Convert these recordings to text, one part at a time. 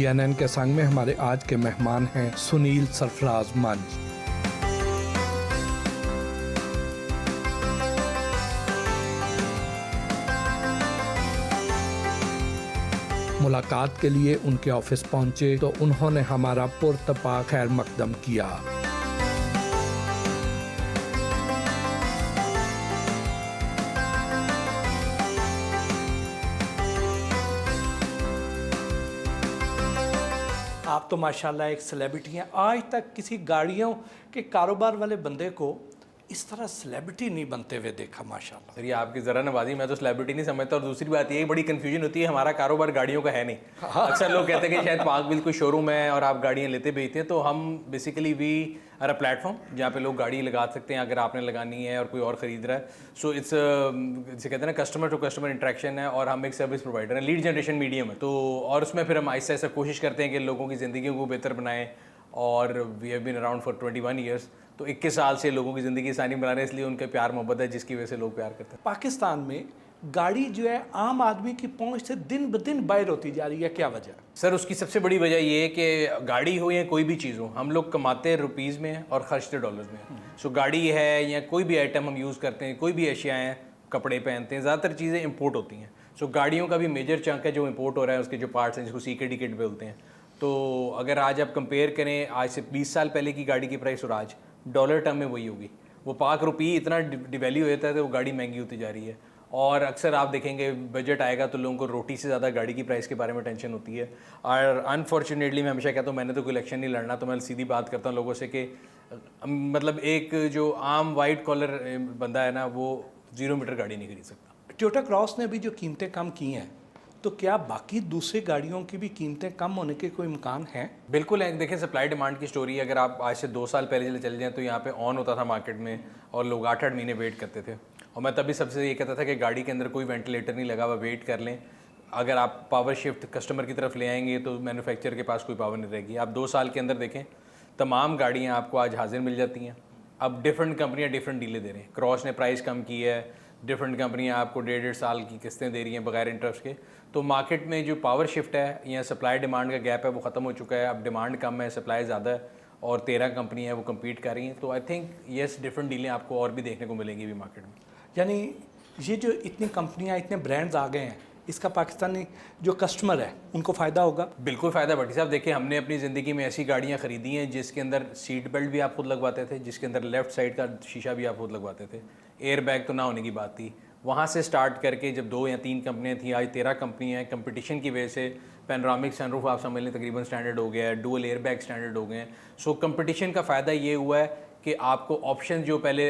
CNN के संग में हमारे आज के मेहमान हैं सुनील सरफराज मंच। मुलाकात के लिए उनके ऑफिस पहुंचे तो उन्होंने हमारा पुरतपा खैर मकदम किया। आप तो माशाल्लाह एक सेलिब्रिटी हैं। आज तक किसी गाड़ियों के कारोबार वाले बंदे को इस तरह सेलिब्रिटी नहीं बनते हुए देखा माशाल्लाह। सर ये आपकी ज़रा नवाजी, मैं तो सेलिब्रिटी नहीं समझता। और दूसरी बात ये बड़ी कन्फ्यूजन होती है, हमारा कारोबार गाड़ियों का है नहीं। अक्सर लोग कहते हैं कि शायद पार्कविल कोई शोरूम है और आप गाड़ियाँ लेते बेचते हैं। तो हम basically we are a platform जहाँ पे लोग गाड़ी लगा सकते हैं अगर आपने लगानी है और कोई और ख़रीद रहा है। सो इट्स जिसे कहते हैं ना कस्टमर टू कस्टमर इंटरेक्शन है और हम एक सर्विस प्रोवाइडर हैं, लीड जनरेशन मीडियम है। तो और उसमें फिर हम ऐसा ऐसा कोशिश करते हैं कि लोगों की ज़िंदगी को बेहतर बनाएं। और we have been around for 21 years, तो 21 साल से लोगों की ज़िंदगी आसानी बना रहे हैं, इसलिए उनके प्यार मोहब्बत है जिसकी वजह से लोग प्यार करते हैं। पाकिस्तान में गाड़ी जो है आम आदमी की पहुंच से दिन ब दिन बाहर होती जा रही है, क्या वजह? सर उसकी सबसे बड़ी वजह ये है कि गाड़ी हो या कोई भी चीज़ हो, हम लोग कमाते रुपीज़ में और खर्चते डॉलर्स में। सो गाड़ी है या कोई भी आइटम हम यूज़ करते हैं, कोई भी अशिया हैं, कपड़े पहनते हैं, ज़्यादातर चीज़ें इंपोर्ट होती हैं। सो गाड़ियों का भी मेजर चंक है जो इंपोर्ट हो रहा है, उसके जो पार्ट्स हैं जिसको CKD किट बोलते हैं। तो अगर आज आप कंपेयर करें आज से 20 साल पहले की गाड़ी की प्राइस और आज डॉलर टर्म में वही होगी। वो पाक रुपये इतना डिवैल्यू हो जाता है तो वो गाड़ी महंगी होती जा रही है। और अक्सर आप देखेंगे बजट आएगा तो लोगों को रोटी से ज़्यादा गाड़ी की प्राइस के बारे में टेंशन होती है। और अनफॉर्चुनेटली मैं हमेशा कहता हूँ मैंने तो कोई इलेक्शन नहीं लड़ना, तो मैं सीधी बात करता हूँ लोगों से कि मतलब एक जो आम वाइट कॉलर बंदा है ना वो 0 मीटर गाड़ी नहीं खरीद सकता। टोयोटा क्रॉस ने भी जो कीमतें कम की हैं, तो क्या बाकी दूसरी गाड़ियों की भी कीमतें कम होने के कोई इम्कान है? बिल्कुल है। देखें सप्लाई डिमांड की स्टोरी, अगर आप आज से 2 साल पहले चले जाएं तो यहाँ पे ऑन होता था मार्केट में और लोग 8-8 महीने वेट करते थे। और मैं तभी सबसे ये कहता था कि गाड़ी के अंदर कोई वेंटिलेटर नहीं लगा हुआ, वेट कर लें। अगर आप पावर शिफ्ट कस्टमर की तरफ ले आएंगे तो मैन्युफैक्चर के पास कोई पावर नहीं रहेगी। आप 2 साल के अंदर देखें तमाम गाड़ियाँ आपको आज हाजिर मिल जाती हैं। अब डिफरेंट कंपनियाँ डिफरेंट डीलें दे रही हैं। क्रॉस ने प्राइस कम की है, डिफरेंट कंपनियां आपको 1.5 साल की किस्तें दे रही हैं बगैर इंटरेस्ट के। तो मार्केट में जो पावर शिफ्ट है या सप्लाई डिमांड का गैप है वो ख़त्म हो चुका है। अब डिमांड कम है, सप्लाई ज़्यादा है और 13 कंपनियां हैं वो कम्पीट कर रही हैं। तो आई थिंक येस डिफरेंट डीलें आपको और भी देखने को मिलेंगी अभी मार्केट में। यानी ये जो इतनी कंपनियां इतने ब्रांड्स आ गए हैं, इसका पाकिस्तानी जो कस्टमर है उनको फ़ायदा होगा? बिल्कुल फ़ायदा। भट्टी साहब देखिए हमने अपनी ज़िंदगी में ऐसी गाड़ियाँ ख़रीदी हैं जिसके अंदर सीट बेल्ट भी आप खुद लगवाते थे, जिसके अंदर लेफ़्ट साइड का शीशा भी आप खुद लगवाते थे, एयर बैग तो ना होने की बात थी। वहाँ से स्टार्ट करके जब 2 या 3 कंपनियाँ थी, आज 13 कंपनियाँ हैं। कंपटीशन की वजह से पैनोरामिक सनरूफ आप समझ लें तकरीबन स्टैंडर्ड हो गया है, डुअल एयर बैग स्टैंडर्ड हो गए हैं। सो कंपटीशन का फ़ायदा ये हुआ है कि आपको ऑप्शन जो पहले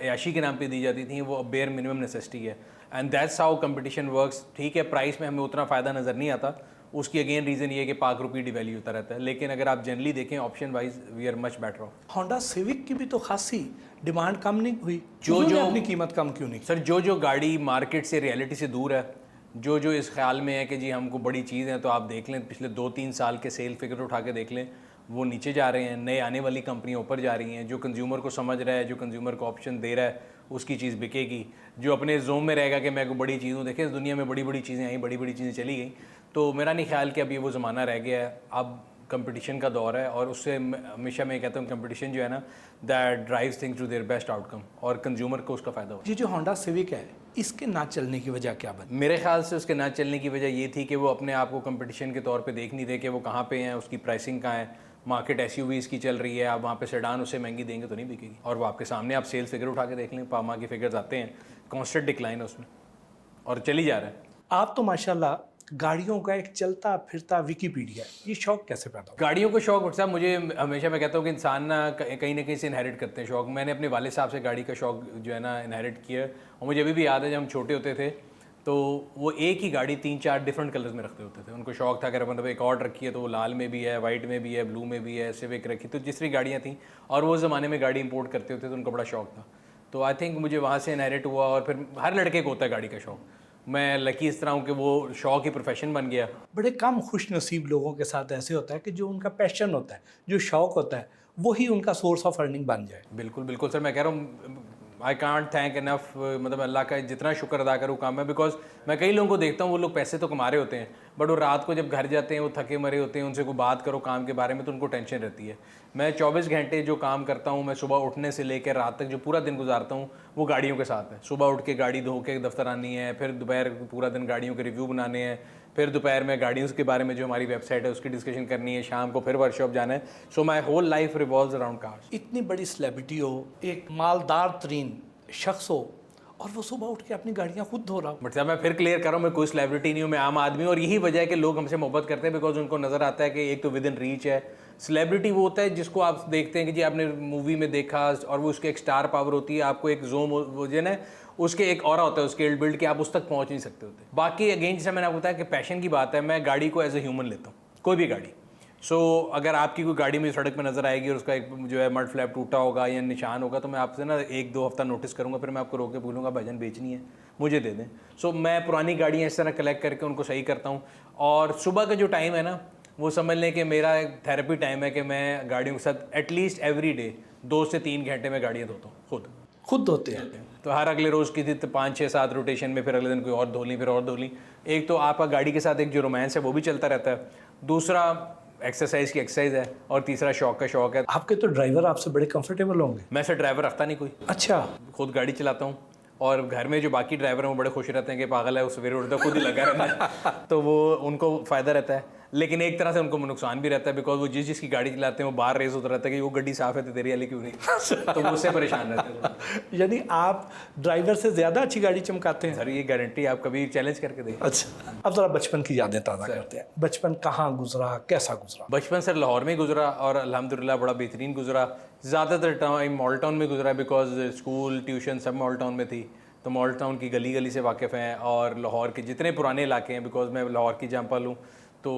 याशी के नाम पे दी जाती थी वो अब बेयर मिनिमम नेसेसिटी है। And that's how competition works. ठीक है प्राइस में हमें उतना फ़ायदा नज़र नहीं आता, उसकी अगेन रीज़न ये है कि पाक रुपये डिवैल्यू होता रहता है। लेकिन अगर आप जनरली देखें option wise we are much better off. Honda Civic की भी तो खासी डिमांड कम नहीं हुई, जो अपनी कीमत कम क्यों नहीं? सर जो गाड़ी मार्केट से रियलिटी से दूर है, जो इस ख्याल में है कि जी हमको बड़ी चीज़ है, तो आप देख लें पिछले 2-3 साल के सेल फिगर उठा के देख लें, वो नीचे जा रहे हैं। नए आने वाली कंपनियां ऊपर जा रही हैं। जो कंज्यूमर को समझ रहा है, जो कंज्यूमर को ऑप्शन दे रहा है, उसकी चीज़ बिकेगी। जो अपने जोन में रहेगा कि मैं कोई बड़ी चीज़ हूँ, देखें इस दुनिया में बड़ी बड़ी चीज़ें आई, बड़ी बड़ी चीज़ें चली गई। तो मेरा नहीं ख्याल कि अब ये वो ज़माना रह गया है। अब कंपटीशन का दौर है और उससे हमेशा मैं कहता हूँ कंपटीशन जो है ना that drives things to their best outcome और कंज्यूमर को उसका फ़ायदा हो। ये जो होंडा सिविक है इसके ना चलने की वजह क्या बनी? मेरे ख्याल से उसके ना चलने की वजह ये थी कि वो अपने आप को कंपटीशन के तौर पे देख नहीं रहे कि वो कहाँ पे हैं, उसकी प्राइसिंग कहाँ है। मार्केट SUVs की चल रही है, आप वहाँ पे सेडान उससे महंगी देंगे तो नहीं बिकेगी। और वो आपके सामने आप सेल्स फिगर उठा के देख लें, पामा के फिगर्स आते हैं, कॉन्स्टेंट डिक्लाइन है उसमें और चली जा रहा है। आप तो माशाल्लाह गाड़ियों का एक चलता फिरता विकीपीडिया है, ये शौक कैसे पैदा हुआ? गाड़ियों को शौक साहब मुझे हमेशा मैं कहता हूँ कि इंसान ना कहीं ना कहीं से इनहेरिट करते हैं शौक। मैंने अपने वाले साहब से गाड़ी का शौक जो है ना इनहेरिट किया और मुझे अभी भी याद है जब हम छोटे होते थे तो वो एक ही गाड़ी 3-4 डिफरेंट कलर्स में रखते होते थे। उनको शौक था कि मतलब एक और रखी है तो वो लाल में भी है, वाइट में भी है, ब्लू में भी है, सिविक रखी, तो जिस तरह गाड़ियाँ थी और वो ज़माने में गाड़ी इंपोर्ट करते होते तो उनको बड़ा शौक था। तो आई थिंक मुझे वहाँ से इनहेरिट हुआ और फिर हर लड़के को होता है गाड़ी का शौक। मैं लकी इस तरह हूँ कि वो शौक ही प्रोफेशन बन गया। बड़े कम खुश नसीब लोगों के साथ ऐसे होता है कि जो उनका पैशन होता है, जो शौक होता है, वही उनका सोर्स ऑफ अर्निंग बन जाए। बिल्कुल बिल्कुल सर, मैं कह रहा हूँ आई कांट थैंक इनफ, मतलब अल्लाह का जितना शुक्र अदा करूँ काम में, बिकॉज मैं कई लोगों को देखता हूँ वो लोग पैसे तो कमा रहे होते हैं बट वो रात को जब घर जाते हैं वो थके मरे होते हैं, उनसे कोई बात करो काम के बारे में तो उनको टेंशन रहती है। मैं 24 घंटे जो काम करता हूँ, मैं सुबह उठने से लेकर रात तक जो पूरा दिन गुजारता हूँ वो गाड़ियों के साथ है। सुबह उठ के गाड़ी धो के दफ्तर आनी है, फिर दोपहर पूरा दिन गाड़ियों के रिव्यू बनाने हैं, फिर दोपहर में गाड़ियों के बारे में जो हमारी वेबसाइट है उसकी डिस्कशन करनी है, शाम को फिर वर्कशॉप जाना है। So my whole life revolves around cars. इतनी बड़ी सेलिब्रिटी हो, एक मालदार तरीन शख्स हो, और वो सुबह उठ के अपनी गाड़ियाँ खुद धो रहा हो। बट साहब मैं फिर क्लियर कर रहा हूँ, मैं कोई सेलिब्रिटी नहीं हूँ, मैं आम आदमी हूँ। और यही वजह है कि लोग हमसे मोहब्बत करते हैं, बिकॉज उनको नज़र आता है कि एक तो विद इन रीच है। सेलिब्रिटी वो होता है जिसको आप देखते हैं कि जी आपने मूवी में देखा और वो उसके एक स्टार पावर होती है, आपको एक जोम वो जो है उसके एक ऑरा होता है, उसके बिल्ड के आप उस तक पहुँच नहीं सकते होते। बाकी अगेन जैसे मैंने आपको बताया कि पैशन की बात है, मैं गाड़ी को एज ए ह्यूमन लेता हूँ, कोई भी गाड़ी। सो अगर आपकी कोई गाड़ी मुझे सड़क पे नज़र आएगी और उसका एक जो है मड फ्लैप टूटा होगा या निशान होगा तो मैं आपसे ना 1-2 हफ्ता नोटिस करूंगा, फिर मैं आपको रोक के बोलूँगा भाईजान बेचनी है मुझे दे दें। सो मैं पुरानी गाड़ियाँ इस तरह कलेक्ट करके उनको सही करता हूँ। और सुबह का जो टाइम है ना वो समझ लें कि मेरा एक थेरेपी टाइम है कि मैं गाड़ियों के साथ एटलीस्ट एवरी डे 2 से 3 घंटे में गाड़ियाँ धोता हूँ खुद धोते हैं। तो हर अगले रोज़ की थी तो 5-6-7 रोटेशन में, फिर अगले दिन कोई और धो ली, फिर और धो ली। एक तो आपका गाड़ी के साथ एक जो रोमांस है वो भी चलता रहता है, दूसरा एक्सरसाइज की एक्सरसाइज है, और तीसरा शौक का शौक है। आपके तो ड्राइवर आपसे बड़े कंफर्टेबल होंगे। मैं से ड्राइवर रखता नहीं कोई, अच्छा, खुद गाड़ी चलाता हूँ। और घर में जो बाकी ड्राइवर हैं वो बड़े खुश रहते हैं कि पागल है, वो सवेरे उठता खुद ही लगा रहता है तो वो उनको फ़ायदा रहता है, लेकिन एक तरह से उनको नुकसान भी रहता है, बिकॉज वो जिसकी गाड़ी चलाते हैं वो बाहर रेस होता रहता है कि वो गड्डी साफ़ है तो तेरी वाली क्यों नहीं तो वो उससे परेशान रहते हैं। यानी आप ड्राइवर से ज़्यादा अच्छी गाड़ी चमकाते हैं। सर ये गारंटी, आप कभी चैलेंज करके देखिए। अच्छा, अब ज़रा बचपन की यादें ताज़ा करते हैं। बचपन कहाँ गुजरा, कैसा गुजरा? बचपन सर लाहौर में गुजरा और अल्हम्दुलिल्लाह बड़ा बेहतरीन गुजरा। ज़्यादातर टाइम मॉल टाउन में गुजरा, बिकॉज स्कूल ट्यूशन सब मॉल टाउन में थी, तो मॉल टाउन की गली गली से वाकिफ़ हैं। और लाहौर के जितने पुराने इलाके हैं, बिकॉज मैं लाहौर की जंपल हूँ, तो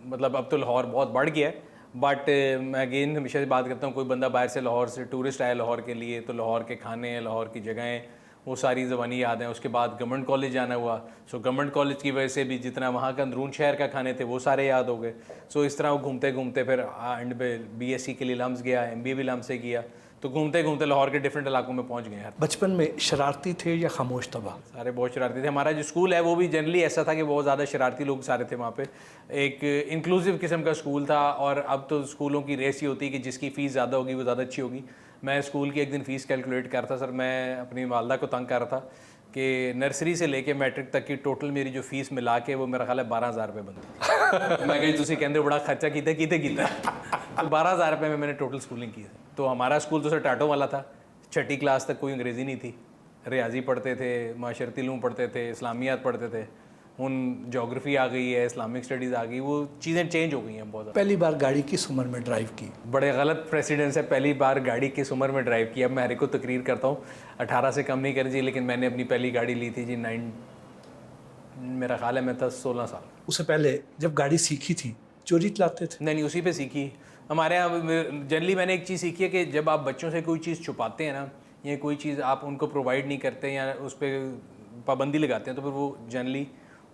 मतलब अब तो लाहौर बहुत बढ़ गया है। बट मैं अगेन हमेशा से बात करता हूँ, कोई बंदा बाहर से लाहौर से टूरिस्ट आया लाहौर के लिए तो लाहौर के खाने, लाहौर की जगहें, वो सारी ज़बानी याद हैं। उसके बाद गवर्नमेंट कॉलेज जाना हुआ, सो गवर्नमेंट कॉलेज की वजह से भी जितना वहाँ का अंदरून शहर का खाने थे वो सारे याद हो गए। सो इस तरह वो घूमते घूमते फिर एंड पे BSc के लिए लम्स गया, MBA भी लम्स से किया, तो घूमते घूमते लाहौर के डिफरेंट इलाकों में पहुंच गए यार। बचपन में शरारती थे या खामोश तबाह? सारे बहुत शरारती थे। हमारा जो स्कूल है वो भी जनरली ऐसा था कि बहुत ज़्यादा शरारती लोग सारे थे वहाँ पे। एक इंक्लूसिव किस्म का स्कूल था, और अब तो स्कूलों की रेस ही होती है कि जिसकी फ़ीस ज़्यादा होगी वो ज़्यादा अच्छी होगी। मैं स्कूल की एक दिन फ़ीस कैलकुलेट कर रहा था सर, मैं अपनी वालदा को तंग कर रहा था कि नर्सरी से लेके मैट्रिक तक की टोटल मेरी जो फ़ीस मिला के वो मेरा ख्याल है 12,000 रुपये बनती मैं कहीं तुसी कहते बड़ा खर्चा कीता तो 12,000 रुपये में मैंने टोटल स्कूलिंग की। तो हमारा स्कूल तो सर टाटो वाला था, 6ठी क्लास तक कोई अंग्रेज़ी नहीं थी, रियाजी पढ़ते थे, माशरती इल्म पढ़ते थे, इस्लामियात पढ़ते थे। उन जोग्राफ़ी आ गई है, इस्लामिक स्टडीज़ आ गई, वो चीज़ें चेंज हो गई हैं बहुत ज़्यादा। पहली बार गाड़ी किस उम्र में ड्राइव की? बड़े गलत प्रेसिडेंस है, पहली बार गाड़ी किस उम्र में ड्राइव की। अब मैं हर एक को तकरीर करता हूँ, 18 से कम नहीं करनी चाहिए, लेकिन मैंने अपनी पहली गाड़ी ली थी जी मेरा ख्याल है मैं था 16 साल। उससे पहले जब गाड़ी सीखी थी चोरी चलाते थे? नहीं, उसी पे सीखी। हमारे यहाँ जनरली मैंने एक चीज़ सीखी है कि जब आप बच्चों से कोई चीज़ छुपाते हैं ना, या कोई चीज़ आप उनको प्रोवाइड नहीं करते या उस पर पाबंदी लगाते हैं, तो फिर वो जनरली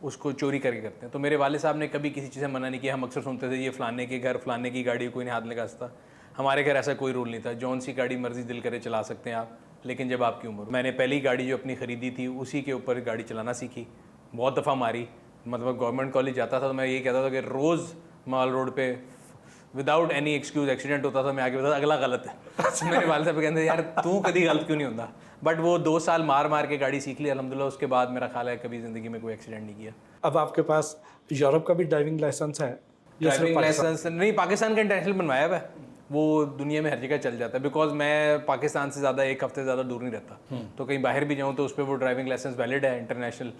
उसको चोरी करके करते हैं। तो मेरे वाले साहब ने कभी किसी चीज़ से मना नहीं किया। हम अक्सर सुनते थे ये फ़लाने के घर फ़लाने की गाड़ी कोई नहीं हाथ लगा सकता। हमारे घर ऐसा कोई रूल नहीं था, जौन सी गाड़ी मर्जी दिल करे चला सकते हैं आप, लेकिन जब आपकी उम्र। मैंने पहली गाड़ी जो अपनी ख़रीदी थी उसी के ऊपर गाड़ी चलाना सीखी, बहुत दफ़ा मारी। मतलब गवर्नमेंट कॉलेज जाता था तो मैं ये कहता था कि रोज़ माल रोड पे विदाउट एनी एक्सक्यूज एक्सीडेंट होता था, मैं आगे बताता अगला गलत है मेरे वाले साहब कहते यार तू कभी गलत क्यों नहीं होता। बट वो 2 साल मार मार के गाड़ी सीख ली अल्हम्दुलिल्लाह। उसके बाद मेरा ख्याल है कभी ज़िंदगी में कोई एक्सीडेंट नहीं किया। अब आपके पास यूरोप का भी ड्राइविंग लाइसेंस है? ड्राइविंग लाइसेंस नहीं, पाकिस्तान का इंटरनेशनल बनवाया हुआ है, वो दुनिया में हर जगह चल जाता है। बिकॉज मैं पाकिस्तान से ज़्यादा 1 हफ्ते ज़्यादा दूर नहीं रहता, तो कहीं बाहर भी जाऊँ तो उस पर वो ड्राइविंग लाइसेंस वैलिड है इंटरनेशनल,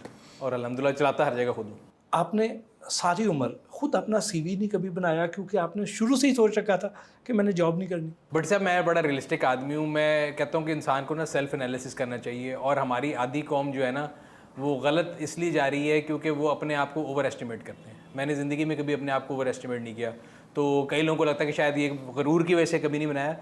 और अल्हम्दुलिल्लाह चलाता हर जगह खुद हूँ। आपने सारी उम्र खुद अपना CV नहीं कभी बनाया, क्योंकि आपने शुरू से ही सोच रखा था कि मैंने जॉब नहीं करनी? बट साहब मैं बड़ा रियलिस्टिक आदमी हूँ। मैं कहता हूँ कि इंसान को ना सेल्फ एनालिसिस करना चाहिए, और हमारी आधी कौम जो है ना वो गलत इसलिए जा रही है क्योंकि वो अपने आप को ओवर एस्टिमेट करते हैं। मैंने ज़िंदगी में कभी अपने आप को ओवर एस्टिमेट नहीं किया, तो कई लोगों को लगता है कि शायद ये गरूर की वजह से कभी नहीं बनाया।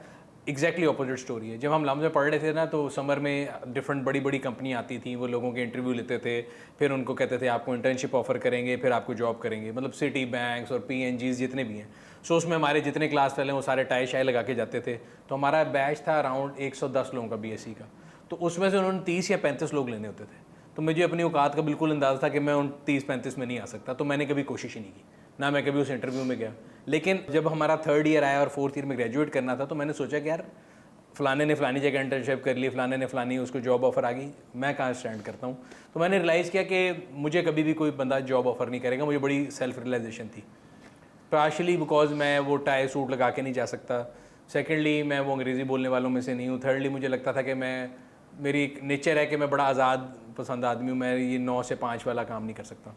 एग्जैक्टली ऑपोजिट स्टोरी है। जब हम लम्स में पढ़ रहे थे ना, तो समर में डिफरेंट बड़ी बड़ी कंपनी आती थी, वो लोगों के इंटरव्यू लेते थे, फिर उनको कहते थे आपको इंटर्नशिप ऑफर करेंगे, फिर आपको जॉब करेंगे, मतलब सिटी बैंक्स और PNGs जितने भी हैं। सो उसमें हमारे जितने क्लास फेल हैं वो सारे टाई शाई लगा के जाते थे। तो हमारा बैच था अराउंड 110 लोगों का BSc का। तो उसमें से उन्होंने 30 या 35 लोग लेने होते थे। तो मुझे अपनी औकात का बिल्कुल अंदाज़ा था कि मैं उन 30-35 में नहीं आ सकता, तो मैंने कभी कोशिश ही नहीं की, ना मैं कभी उस इंटरव्यू में गया। लेकिन जब हमारा 3rd ईयर आया और 4th ईयर में ग्रेजुएट करना था, तो मैंने सोचा कि यार फ़लाने ने फ़लानी जगह इंटर्नशिप कर ली, फ़लाने ने फ़लानी, उसको जॉब ऑफ़र आ गई, मैं कहाँ स्टैंड करता हूँ। तो मैंने रियलाइज़ किया कि मुझे कभी भी कोई बंदा जॉब ऑफ़र नहीं करेगा। मुझे बड़ी सेल्फ रियलाइजेशन थी। पार्शली बिकॉज मैं वो टाई सूट लगा के नहीं जा सकता, सेकेंडली मैं वो अंग्रेज़ी बोलने वालों में से नहीं हूँ, थर्डली मुझे लगता था कि मेरी एक नेचर है कि मैं बड़ा आज़ाद पसंद आदमी हूँ, मैं ये 9 से 5 वाला काम नहीं कर सकता।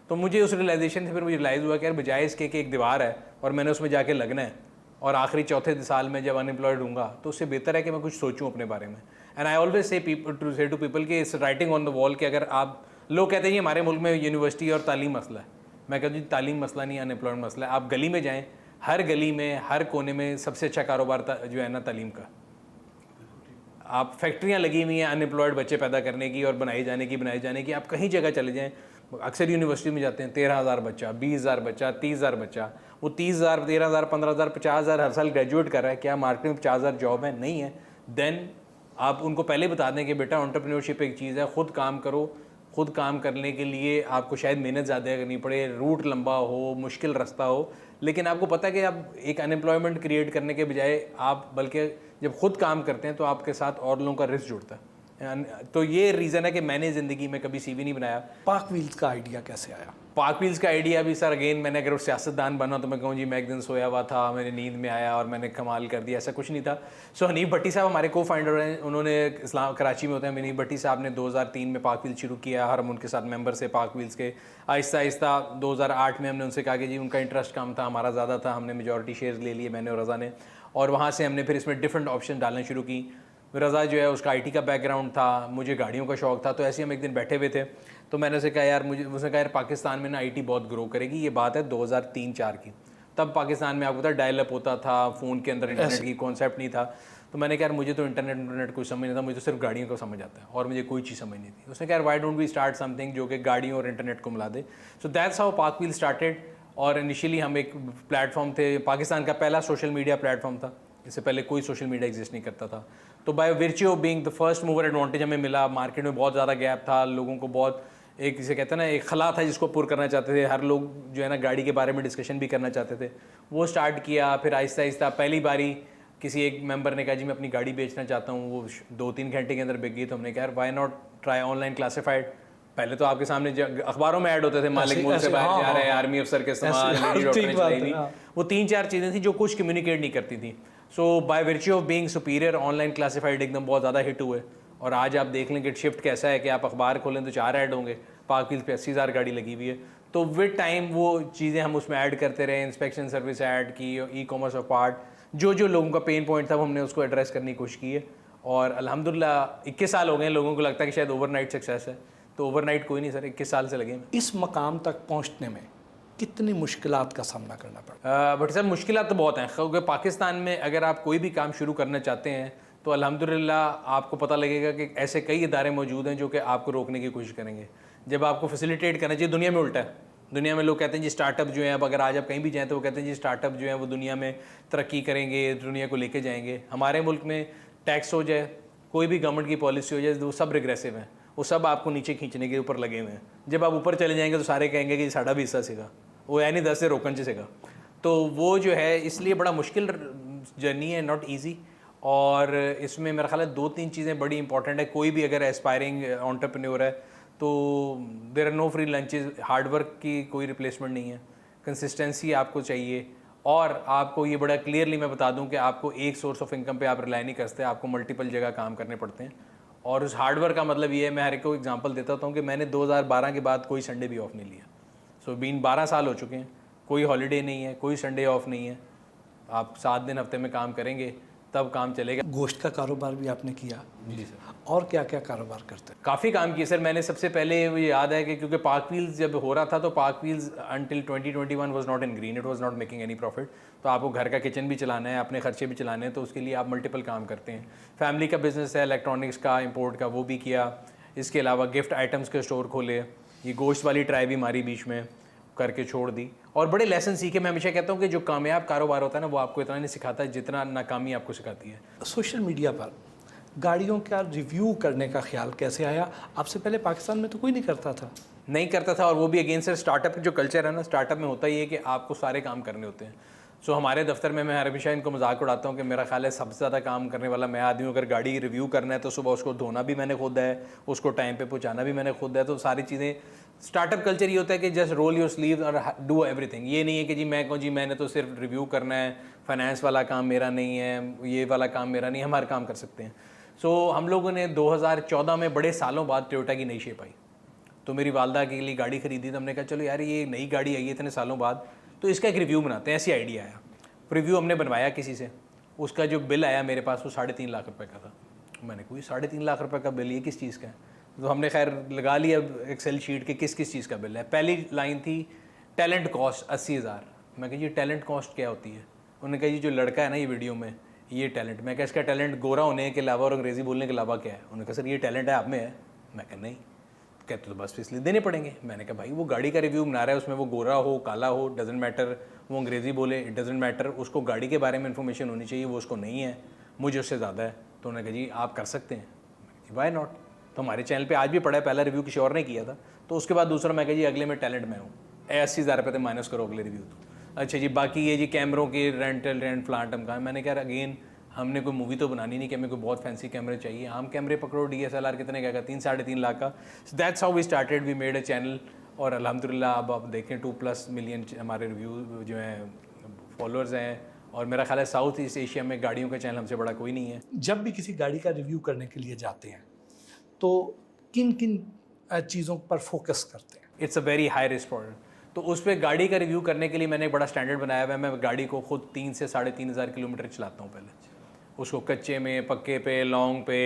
तो मुझे उस रियलाइजेशन से फिर मुझे रियलाइज़ हुआ कि यार बजाय इसके कि एक दीवार है और मैंने उसमें जाके लगना है और आखिरी चौथे साल में जब अनएम्प्लॉयड होऊंगा, तो उससे बेहतर है कि मैं कुछ सोचूं अपने बारे में। And I always say to people कि it's writing on the wall कि अगर आप लोग कहते हैं कि हमारे मुल्क में यूनिवर्सिटी और तालीम मसला है, मैं कहता हूँ जी तालीम मसला नहीं, अनएम्प्लॉयड मसला है। आप गली में जाएँ, हर गली में हर कोने में सबसे अच्छा कारोबार जो है ना तालीम का। आप फैक्ट्रियाँ लगी हुई हैं अनएम्प्लॉयड बच्चे पैदा करने की और बनाई जाने की। आप कहीं जगह चले जाएँ, अक्सर यूनिवर्सिटी में जाते हैं 13,000 बच्चा, 20,000 बच्चा, 30,000 बच्चा। वो 30,000, 13,000, 15,000, 50,000 हर साल ग्रेजुएट कर रहा है। क्या मार्केट में 50,000 जॉब है? नहीं है। देन आप उनको पहले बता दें कि बेटा एंटरप्रेन्योरशिप एक चीज़ है, खुद काम करो। खुद काम करने के लिए आपको शायद मेहनत ज़्यादा करनी पड़े, रूट लंबा हो, मुश्किल रास्ता हो, लेकिन आपको पता है कि आप एक अनएम्प्लॉयमेंट क्रिएट करने के बजाय आप बल्कि जब खुद काम करते हैं तो आपके साथ और लोगों का रिस्क जुड़ता है। तो ये रीज़न है कि मैंने ज़िंदगी में कभी CV नहीं बनाया। पाक व्हील्स का आइडिया कैसे आया? पाक व्हील्स का आइडिया भी सर अगेन, मैंने अगर सियासतदान बना तो मैं कहूँ जी मैं एक दिन सोया हुआ था, मेरी नींद में आया और मैंने कमाल कर दिया, ऐसा कुछ नहीं था। सो हनीफ भट्टी साहब हमारे को फाउंडर हैं, उन्होंने इस्लाम कराची में होते हैं। हनीफ भट्टी साहब ने 2003 में पाक व्हील्स शुरू किया, हम उनके साथ मेंबर से पाक व्हील्स के। आहिस्ता आहिस्ता 2008 में हमने उनसे कहा कि जी उनका इंटरेस्ट कम था, हमारा ज़्यादा था, हमने मेजॉरिटी शेयर्स ले लिए, मैंने और रज़ा ने, और वहाँ से हमने फिर इसमें डिफरेंट ऑप्शन डालने शुरू की। रज़ा जो है उसका IT का बैकग्राउंड था, मुझे गाड़ियों का शौक़ था, तो ऐसे हम एक दिन बैठे हुए थे तो मैंने उसे कहा यार उसने कहा यार पाकिस्तान में ना IT बहुत ग्रो करेगी। ये बात है 2003-04 की। तब पाकिस्तान में आपको पता डायल अप होता था, फ़ोन के अंदर इंटरनेट की कॉन्सेप्ट नहीं था। तो मैंने कहा यार मुझे तो इंटरनेट कुछ समझ नहीं था, मुझे तो सिर्फ गाड़ियों को समझ आता है और मुझे कोई चीज़ समझ नहीं थी। उसने कहा यार why don't we start something जो कि गाड़ियों और इंटरनेट को मिला दे। So that's how PakWheels started. और इनिशियली हम एक प्लेटफॉर्म थे, पाकिस्तान का पहला सोशल मीडिया प्लेटफॉर्म था, इससे पहले कोई सोशल मीडिया एग्जिस्ट नहीं करता था। तो by virtue of being the first mover advantage हमें मिला। मार्केट में बहुत ज़्यादा गैप था, लोगों को बहुत एक जिसे कहते हैं ना एक खला था जिसको पूरा करना चाहते थे। हर लोग जो है ना गाड़ी के बारे में डिस्कशन भी करना चाहते थे, वो स्टार्ट किया। फिर आहिस्ता आहिस्ता पहली बारी किसी एक मेंबर ने कहा जी मैं अपनी गाड़ी बेचना चाहता हूँ, वो 2-3 घंटे के अंदर बिक गई। तो हमने कहा यार why not try online classified. पहले तो आपके सामने अखबारों में ऐड होते थे, मालिक मुल्क से बाहर जा रहे हैं, आर्मी अफसर के इस्तेमाल, वो 3-4 चीज़ें थी जो कुछ कम्युनिकेट नहीं करती थी। So by virtue of being superior online classified एकदम बहुत ज़्यादा हिट हुए। और आज आप देख लें कि शिफ्ट कैसा है कि आप अखबार खोलें तो 4 ऐड होंगे, पाक व्हील्स पे 80,000 गाड़ी लगी हुई है। तो विद टाइम वो चीज़ें हम उसमें ऐड करते रहे, इंस्पेक्शन सर्विस ऐड की, ई-कॉमर्स ऑफ पार्ट, जो लोगों का पेन पॉइंट था वो हमने उसको एड्रेस करने की कोशिश की है। और अल्हम्दुलिल्लाह 21 साल हो गए। लोगों को लगता है कि शायद ओवरनाइट सक्सेस है, तो ओवरनाइट कोई नहीं सर, 21 साल से लगे। इस मकाम तक पहुंचने में कितनी मुश्किलात का सामना करना पड़ा? बट सर मुश्किलात तो बहुत हैं, क्योंकि पाकिस्तान में अगर आप कोई भी काम शुरू करना चाहते हैं तो अल्हम्दुलिल्लाह आपको पता लगेगा कि ऐसे कई इदारे मौजूद हैं जो कि आपको रोकने की कोशिश करेंगे। जब आपको फैसिलिटेट करना चाहिए, दुनिया में उल्टा है। दुनिया में लोग कहते हैं जी स्टार्टअप जो है, अब अगर आज आप कहीं भी जाएँ तो वो कहते हैं जी स्टार्टअप जो है वो दुनिया में तरक्की करेंगे, दुनिया को लेके जाएंगे। हमारे मुल्क में टैक्स हो जाए, कोई भी गवर्नमेंट की पॉलिसी हो जाए, वो सब रिग्रेसिव हैं, वो सब आपको नीचे खींचने के ऊपर लगे हुए हैं। जब आप ऊपर चले जाएंगे तो सारे कहेंगे कि साड़ा भी हिस्सा सीखा, वो यानी 10 से रोकन सीखा। तो वो जो है इसलिए बड़ा मुश्किल जर्नी है, नॉट ईजी। और इसमें मेरा ख्याल है 2-3 चीज़ें बड़ी इंपॉर्टेंट है। कोई भी अगर एस्पायरिंग एंटरप्रेन्योर है तो there are no free lunches, hard work की कोई रिप्लेसमेंट नहीं है, कंसिस्टेंसी आपको चाहिए। और आपको ये बड़ा क्लियरली मैं बता दूं कि आपको एक सोर्स ऑफ इनकम पे आप रिलाई नहीं करते, आपको मल्टीपल जगह काम करने पड़ते हैं। और उस हार्डवर्क का मतलब ये है, मैं हर एक को एग्जांपल देता हूँ कि मैंने 2012 के बाद कोई संडे भी ऑफ नहीं लिया। सो बीन 12 साल हो चुके हैं, कोई हॉलीडे नहीं है, कोई संडे ऑफ नहीं है। आप 7 दिन हफ्ते में काम करेंगे तब काम चलेगा। गोश्त का कारोबार भी आपने किया? जी सर। और क्या क्या कारोबार करते हैं? काफ़ी काम किया सर। मैंने सबसे पहले मुझे याद है कि क्योंकि पाक व्हील्स जब हो रहा था तो पाक wheels until 2021 was not in green, it was not making any profit. तो आपको घर का किचन भी चलाना है, अपने खर्चे भी चलाने हैं, तो उसके लिए आप मल्टीपल काम करते हैं। फैमिली का बिजनेस है, इलेक्ट्रॉनिक्स का, इंपोर्ट का, वो भी किया। इसके अलावा गिफ्ट आइटम्स के स्टोर खोले, ये गोश्त वाली ट्राई भी मारी बीच में, करके छोड़ दी। और बड़े लेसन सीखे। मैं हमेशा कहता हूँ कि जो कामयाब कारोबार होता है ना वो आपको इतना नहीं सिखाता जितना नाकामी आपको सिखाती है। सोशल मीडिया पर गाड़ियों का रिव्यू करने का ख्याल कैसे आया? आपसे पहले पाकिस्तान में तो कोई नहीं करता था। नहीं करता था, और वो भी अगेन सर स्टार्टअप जो कल्चर है ना, स्टार्टअप में होता ही है कि आपको सारे काम करने होते हैं। सो हमारे दफ्तर में मैं हमेशा इनको मजाक उड़ाता हूँ कि मेरा ख्याल है सबसे ज़्यादा काम करने वाला मैं आदमी हूँ। अगर गाड़ी रिव्यू करना है तो सुबह उसको धोना भी मैंने खुद है, उसको टाइम पे पहुँचाना भी मैंने खुद है। तो सारी चीज़ें, स्टार्टअप कल्चर ये होता है कि जस्ट रोल योर स्लीव और डू एवरीथिंग। ये नहीं है कि जी मैं कहूँ जी मैंने तो सिर्फ रिव्यू करना है, फाइनेंस वाला काम मेरा नहीं है, ये वाला काम मेरा नहीं है, हम हर काम कर सकते हैं। सो हम लोगों ने 2014 में बड़े सालों बाद टोयोटा की नई शेप आई, तो मेरी वालदा के लिए गाड़ी खरीदी। तो हमने कहा चलो यार ये नई गाड़ी आई है इतने सालों बाद, तो इसका एक रिव्यू बनाते हैं। ऐसी आइडिया आया, रिव्यू हमने बनवाया किसी से, उसका जो बिल आया मेरे पास वो 3.5 लाख रुपए का था। मैंने कोई 3.5 लाख रुपए का बिल, ये किस चीज़ का है? तो हमने खैर लगा लिया एक्सेल शीट के किस किस चीज़ का बिल है। पहली लाइन थी टैलेंट कॉस्ट 80,000। मैं कहा जी टैलेंट कॉस्ट क्या होती है? उन्होंने कहा जी जो लड़का है ना ये वीडियो में, ये टैलेंट। मैं कहा इसका टैलेंट गोरा होने के अलावा और अंग्रेज़ी बोलने के अलावा क्या है? उन्होंने कहा सर ये टैलेंट है आप में है। मैं कहा नहीं। कहते तो बस इसलिए देने पड़ेंगे। मैंने कहा भाई वो गाड़ी का रिव्यू बना रहा है, उसमें वो गोरा हो काला हो डजेंट मैटर, वो अंग्रेज़ी बोले इट डजेंट मैटर, उसको गाड़ी के बारे में इन्फॉर्मेशन होनी चाहिए, वो उसको नहीं है, मुझे उससे ज़्यादा है। तो उन्होंने कहा जी आप कर सकते हैं। Why not. तो हमारे चैनल पे आज भी पड़ा है, पहला रिव्यू किसी और ने किया था। तो उसके बाद दूसरा मैं कहा जी अगले में टैलेंट मैं हूँ, 80,000 रुपये तो माइनस करो अगले रिव्यू। तो अच्छा जी बाकी ये जी कैमरों की रेंट फ्लांटम का। मैंने कहा अगेन हमने कोई मूवी तो बनानी नहीं कि हमें कोई बहुत फैंसी कैमरे चाहिए। आम कैमरे पकड़ो, DSLR कितने का 3-3.5 लाख का। That's how we started, we made a channel. और अल्हम्दुलिल्लाह अब आप देखें 2+ मिलियन हमारे रिव्यू जो हैं फॉलोअर्स हैं। और मेरा ख्याल है साउथ ईस्ट एशिया में गाड़ियों का चैनल हमसे बड़ा कोई नहीं है। जब भी किसी गाड़ी का रिव्यू करने के लिए जाते हैं तो किन किन चीज़ों पर फोकस करते हैं? It's a very high risk product. तो उस पर गाड़ी का रिव्यू करने के लिए मैंने एक बड़ा स्टैंडर्ड बनाया हुआ है। मैं गाड़ी को खुद 3 से 3,500 किलोमीटर चलाता हूँ पहले, उसको कच्चे में, पक्के पे, लॉन्ग पे,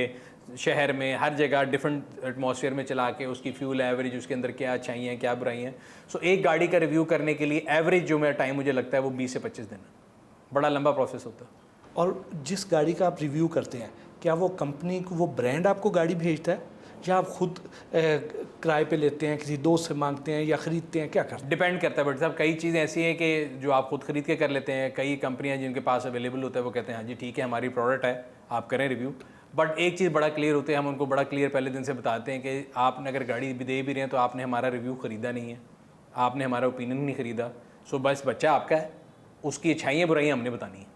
शहर में, हर जगह डिफरेंट एटमॉस्फेयर में चला के उसकी फ्यूल एवरेज, उसके अंदर क्या अच्छाई हैं क्या बुराई हैं। सो एक गाड़ी का रिव्यू करने के लिए एवरेज जो मेरा टाइम मुझे लगता है वो 20 से 25 दिन है। बड़ा लंबा प्रोसेस होता है। और जिस गाड़ी का आप रिव्यू करते हैं, क्या वो कंपनी को, वो ब्रांड आपको गाड़ी भेजता है या आप खुद किराए पे लेते हैं, किसी दोस्त से मांगते हैं या ख़रीदते हैं, क्या करते हैं? डिपेंड करता है बट साहब, कई चीज़ें ऐसी हैं कि जो आप खुद खरीद के कर लेते हैं। कई कंपनियां जिनके पास अवेलेबल होता है वो कहते हैं हाँ जी ठीक है हमारी प्रोडक्ट है आप करें रिव्यू। बट एक चीज़ बड़ा क्लियर होती है, हम उनको बड़ा क्लियर पहले दिन से बताते हैं कि आपने अगर गाड़ी भी दे भी रहे हैं तो आपने हमारा रिव्यू ख़रीदा नहीं है, आपने हमारा ओपिनियन नहीं ख़रीदा। सो बस बच्चा आपका है, उसकी अच्छाइयाँ बुराइयाँ हमने बतानी है।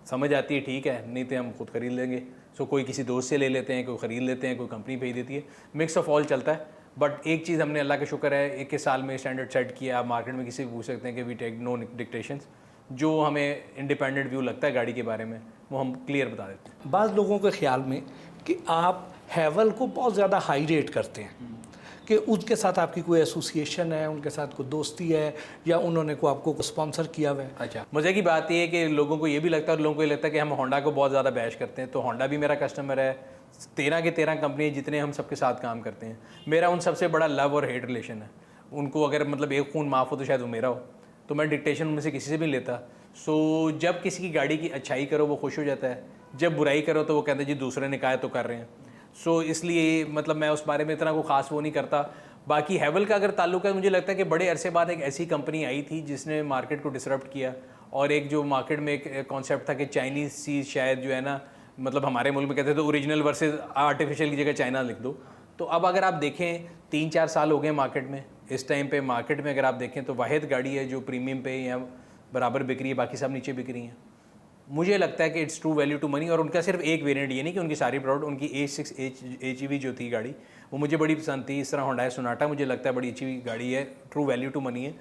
समझ आती है ठीक है, नहीं तो हम खुद खरीद लेंगे। सो कोई किसी दोस्त से ले लेते हैं, कोई ख़रीद लेते हैं, कोई कंपनी भेज देती है, मिक्स ऑफ ऑल चलता है। बट एक चीज़ हमने अल्लाह का शुक्र है 21 साल में स्टैंडर्ड सेट किया। आप मार्केट में किसी को पूछ सकते हैं कि वी टेक नो डिक्टेशंस। जो हमें इंडिपेंडेंट व्यू लगता है गाड़ी के बारे में वो हम क्लियर बता देते हैं। बाज़ लोगों के ख्याल में कि आप हैवल को बहुत ज़्यादा हाई रेट करते हैं, कि उसके साथ आपकी कोई एसोसिएशन है, उनके साथ कोई दोस्ती है या उन्होंने को आपको स्पॉन्सर किया हुआ है। अच्छा, मज़े की बात ये है कि लोगों को ये भी लगता है और लोगों को ये लगता है कि हम होंडा को बहुत ज़्यादा बैश करते हैं। तो होंडा भी मेरा कस्टमर है, 13 के 13 कंपनी जितने हम सबके साथ काम करते हैं। मेरा उन सबसे बड़ा लव और हेट रिलेशन है। उनको अगर मतलब एक खून माफ़ हो तो शायद वो मेरा हो, तो मैं डिक्टेशन उनमें से किसी से भी नहीं लेता। सो जब किसी की गाड़ी की अच्छाई करो वो खुश हो जाता है, जब बुराई करो तो वो कहते हैं जी दूसरे ने कहा है तो कर रहे हैं। सो इसलिए मतलब मैं उस बारे में इतना को ख़ास वो नहीं करता। बाकी हैवल का अगर ताल्लुक है, मुझे लगता है कि बड़े अरसे बाद एक ऐसी कंपनी आई थी जिसने मार्केट को डिसरप्ट किया। और एक जो मार्केट में एक कॉन्सेप्ट था कि चाइनीज़ चीज़ शायद जो है ना, मतलब हमारे मुल्क में कहते थे तो ओरिजिनल वर्सेस आर्टिफिशियल की जगह चाइना लिख दो। तो अब अगर आप देखें 3-4 साल हो गए मार्केट में, इस टाइम पे मार्केट में अगर आप देखें तो वाहिद गाड़ी है जो प्रीमियम पे या बराबर बिक रही है, बाकी सब नीचे बिक रही हैं। मुझे लगता है कि it's true value to money. और उनका सिर्फ एक वेरिएंट, ये नहीं कि उनकी सारी प्रोडक्ट, उनकी H6 HEV जो थी गाड़ी वो मुझे बड़ी पसंद थी। इस तरह होंडाई सोनाटा मुझे लगता है बड़ी अच्छी गाड़ी है, ट्रू वैल्यू टू मनी है,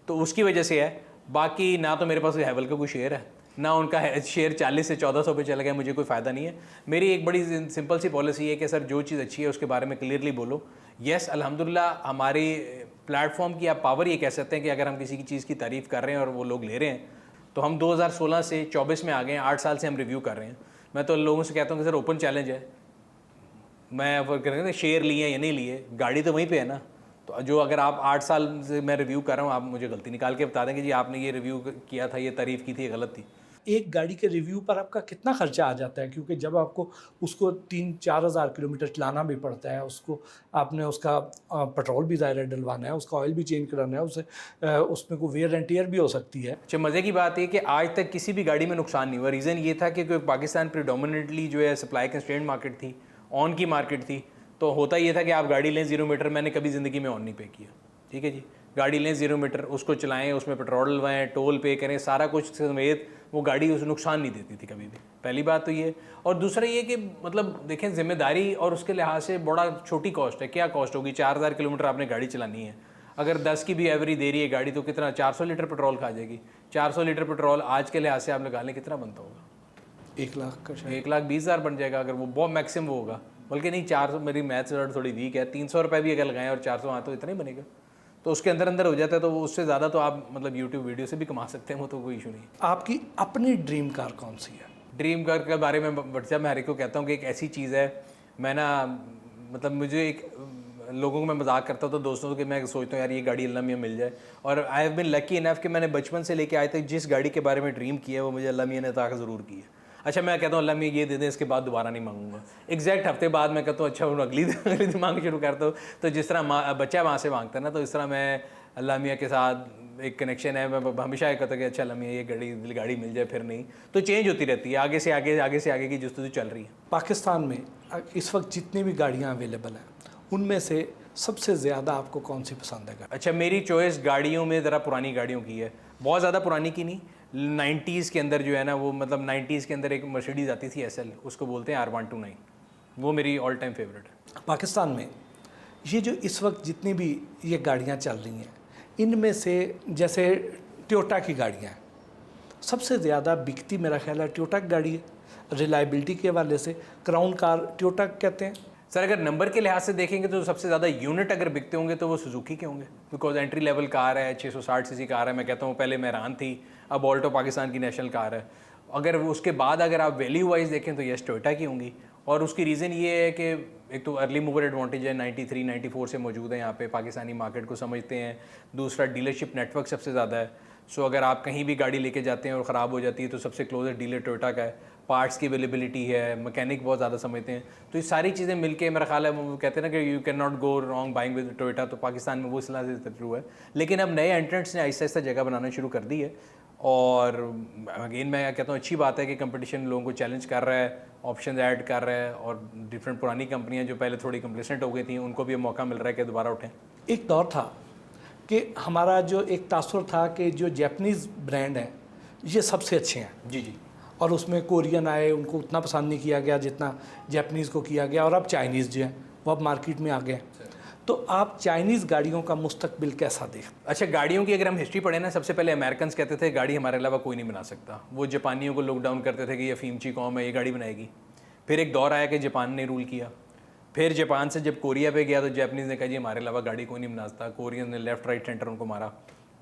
तो उसकी वजह से है। बाकी ना तो मेरे पास हैवल का कोई शेयर है, ना उनका शेयर 40 से 1400 पे चला गया, मुझे कोई फ़ायदा नहीं है। मेरी एक बड़ी सिंपल सी पॉलिसी है कि सर जो चीज़ अच्छी है उसके बारे में क्लियरली बोलो। येस अल्हम्दुलिल्लाह हमारी प्लेटफॉर्म की आप पावर ये कह सकते हैं कि अगर हम किसी की चीज़ की तारीफ़ कर रहे हैं और वो लोग ले रहे हैं, तो हम 2016 से 24 में आ गए हैं, 8 साल से हम रिव्यू कर रहे हैं। मैं तो लोगों से कहता हूँ कि सर ओपन चैलेंज है, मैं वो कह रहे हैं शेयर लिए या नहीं लिए, गाड़ी तो वहीं पे है ना। तो जो अगर आप 8 साल से मैं रिव्यू कर रहा हूँ, आप मुझे गलती निकाल के बता दें कि जी आपने ये रिव्यू किया था, ये तारीफ़ की थी, ये गलत थी। एक गाड़ी के रिव्यू पर आपका कितना खर्चा आ जाता है, क्योंकि जब आपको उसको 3-4 हज़ार किलोमीटर चलाना भी पड़ता है, उसको आपने उसका पेट्रोल भी ज़ाहिर है डलवाना है, उसका ऑयल भी चेंज कराना है, उसमें कोई वेयर एंड टियर भी हो सकती है। अच्छा, मज़े की बात है कि आज तक किसी भी गाड़ी में नुकसान नहीं हुआ। रीज़न ये था कि पाकिस्तान प्रीडोमिनेटली जो है सप्लाई कंस्ट्रेंट मार्केट थी, ऑन की मार्केट थी। तो होता ये था कि आप गाड़ी लें 0 मीटर, मैंने कभी ज़िंदगी में ऑन नहीं पे किया, ठीक है जी। गाड़ी लें 0 मीटर, उसको चलाएं, उसमें पेट्रोल डलवाएं, टोल पे करें, सारा कुछ समेत वो गाड़ी उस नुकसान नहीं देती थी कभी भी। पहली बात तो ये। और दूसरा ये कि मतलब देखें, जिम्मेदारी और उसके लिहाज से बड़ा छोटी कॉस्ट है। क्या कॉस्ट होगी? 4000 किलोमीटर आपने गाड़ी चलानी है, अगर 10 की भी एवरेज दे रही है गाड़ी तो कितना 400 लीटर पेट्रोल खा जाएगी। 400 लीटर पेट्रोल आज के लिहाज से आप लगा लें कितना बनता होगा? 1 लाख का शायद 1,20,000 बन जाएगा अगर वो बहुत मैक्सिमम वो होगा। बल्कि नहीं, 400, मेरी मैथ्स थोड़ी वीक है, 300 रुपये भी अगर लगाएं और 400 हाँ तो इतना ही बनेगा। तो उसके अंदर अंदर हो जाता है। तो वो उससे ज़्यादा तो आप मतलब यूट्यूब वीडियो से भी कमा सकते हैं, वो तो कोई इशू नहीं। आपकी अपनी ड्रीम कार कौन सी है? ड्रीम कार के बारे में व्हाट्सएप में हर एक को कहता हूँ कि एक ऐसी चीज़ है, मैं ना मतलब मुझे एक लोगों को मैं मजाक करता हूँ तो दोस्तों कि मैं सोचता हूँ यार ये गाड़ी अल्लाह मियाँ मिल जाए। और I have been lucky enough कि मैंने बचपन से लेके आए तक जिस गाड़ी के बारे में ड्रीम किया है वो मुझे अल्लाह मियाँ ने अता ज़रूर की है। अच्छा, मैं कहता हूँ अल्लाह मियाँ ये दे दें, इसके बाद दोबारा नहीं मांगूंगा। एग्जैक्ट हफ्ते बाद मैं कहता हूँ अच्छा उन्होंने अगली दिन मांग शुरू करता हूँ। तो जिस तरह बच्चा माँ से मांगता है ना, तो इस तरह मैं अल्लाह मियाँ के साथ एक कनेक्शन है। मैं हमेशा कहता हूँ कि अच्छा अल्लाह मियाँ ये गाड़ी मिल जाए, फिर नहीं तो चेंज होती रहती है, आगे से आगे की जस्तुजू चल रही है। पाकिस्तान में इस वक्त जितनी भी गाड़ियाँ अवेलेबल हैं उनमें से सबसे ज़्यादा आपको कौन सी पसंद है? अच्छा, मेरी चॉइस गाड़ियों में ज़रा पुरानी गाड़ियों की है, बहुत ज़्यादा पुरानी की नहीं। 90s के अंदर जो है ना, वो मतलब 90s के अंदर एक मर्सिडीज़ आती थी SL, उसको बोलते हैं R129, वो मेरी ऑल टाइम फेवरेट है। पाकिस्तान में ये जो इस वक्त जितनी भी ये गाड़ियाँ चल रही हैं, इनमें से जैसे टोयोटा की गाड़ियाँ हैं, सबसे ज़्यादा बिकती मेरा ख्याल है टोयोटा की गाड़ी है। रिलायबिलिटी के हवाले से क्राउन कार टोयोटा कहते हैं। सर, अगर नंबर के लिहाज से देखेंगे तो सबसे ज़्यादा यूनिट अगर बिकते होंगे तो वो सुजुकी के होंगे, बिकॉज एंट्री लेवल कार है, 660 सीसी कार है। मैं कहता हूँ पहले मेहरान थी, अब ऑल्टो पाकिस्तान की नेशनल कार है। अगर उसके बाद अगर आप वैल्यू वाइज देखें तो यस टोयोटा की होंगी। और उसकी रीज़न ये है कि एक तो अर्ली मूवर एडवांटेज है, 93 94 से मौजूद है यहाँ पे, पाकिस्तानी मार्केट को समझते हैं। दूसरा, डीलरशिप नेटवर्क सबसे ज़्यादा है। सो अगर आप कहीं भी गाड़ी लेके जाते हैं और ख़राब हो जाती है तो सबसे क्लोजेस्ट डीलर टोयोटा का है। पार्ट्स की अवेलेबिलिटी है, मैकेनिक बहुत ज़्यादा समझते हैं। तो ये सारी चीज़ें मिलके मेरा ख्याल है, वो कहते हैं ना कि you can not go wrong buying with Toyota. तो पाकिस्तान में वो इस तरह से ट्रू है। लेकिन अब नए एंट्रेंट्स ने आहिस्ता आहिस्ता जगह बनाना शुरू कर दी है। और अगेन मैं कहता हूँ अच्छी बात है कि कंपटीशन लोगों को चैलेंज कर रहा है, ऑप्शन ऐड कर रहा है, और डिफरेंट पुरानी कंपनियाँ जो पहले थोड़ी कंप्लेसेंट हो गई थी उनको भी मौका मिल रहा है कि दोबारा उठें। एक दौर था कि हमारा जो एक तासुर था कि जो जापानीज़ ब्रांड हैं ये सबसे अच्छे हैं, जी जी, और उसमें कोरियन आए, उनको उतना पसंद नहीं किया गया जितना जापानीज़ को किया गया। और अब चाइनीज़ जो हैं वो अब मार्केट में आ गए। तो आप चाइनीज़ गाड़ियों का मुस्तकबिल कैसा देखते? अच्छा, गाड़ियों की अगर हम हिस्ट्री पढ़ें ना, सबसे पहले अमेरिकन कहते थे गाड़ी हमारे अलावा कोई नहीं बना सकता। वो जापानियों को लुक डाउन करते थे कि ये फीमची कौम है, ये गाड़ी बनाएगी। फिर एक दौर आया कि जापान ने रूल किया। फिर जापान से जब कोरिया पे गया तो जापानीज़ ने कहा जी हमारे अलावा गाड़ी कोई नहीं बना सकता। कोरियन ने लेफ्ट राइट सेंटर उनको मारा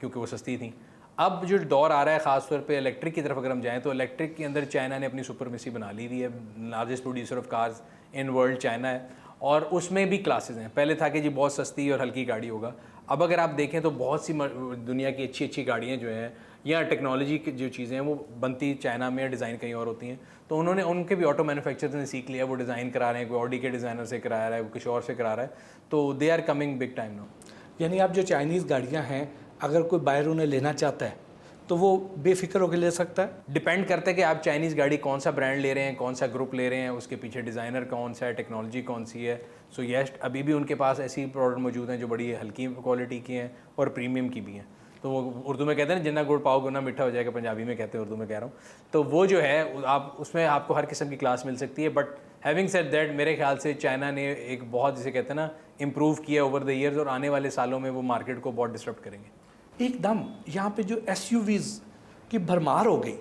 क्योंकि वो सस्ती थी। अब जो दौर आ रहा है ख़ास तौर पे इलेक्ट्रिक की तरफ अगर हम जाएँ तो इलेक्ट्रिक के अंदर चाइना ने अपनी सुपरमेसी बना ली हुई है। Largest producer of cars in world China है, और उसमें भी क्लासेस हैं। पहले था कि जी बहुत सस्ती और हल्की गाड़ी होगा। अब अगर आप देखें तो बहुत सी दुनिया की अच्छी अच्छी गाड़ियाँ जो हैं, या टेक्नोलॉजी की जो चीज़ें हैं वो बनती चाइना में, डिज़ाइन कहीं और होती हैं। तो उन्होंने उनके भी ऑटो मैन्युफैक्चरर्स ने सीख लिया, वो डिज़ाइन करा रहे हैं। कोई ऑडी के डिज़ाइनर से करा रहा है, वो किसी और से करा रहा है। तो they are coming big time now. यानी आप जो चाइनीज़ गाड़ियाँ हैं, अगर कोई बायर उन्हें लेना चाहता है तो वो बेफिक्र होकर ले सकता है? डिपेंड करता है कि आप चाइनीज़ गाड़ी कौन सा ब्रांड ले रहे हैं, कौन सा ग्रुप ले रहे हैं, उसके पीछे डिज़ाइनर कौन सा है, टेक्नोलॉजी कौन सी है। सो यस, अभी भी उनके पास ऐसी प्रोडक्ट मौजूद हैं जो बड़ी हल्की क्वालिटी की हैं और प्रीमियम की भी हैं। तो वो उर्दू में कहते हैं ना, जितना गुड़ पाओ गुना मीठा हो जाएगा, पंजाबी में कहते हैं, उर्दू में कह रहा हूँ। तो वो जो है आप उसमें आपको हर किस्म की क्लास मिल सकती है। बट हैविंग सेड दैट, मेरे ख्याल से चाइना ने एक बहुत, जिसे कहते हैं ना, इम्प्रूव किया ओवर द ईयर्स, और आने वाले सालों में वो मार्केट को बहुत डिस्टर्ब करेंगे। एकदम यहाँ पे जो SUVs की भरमार हो गई,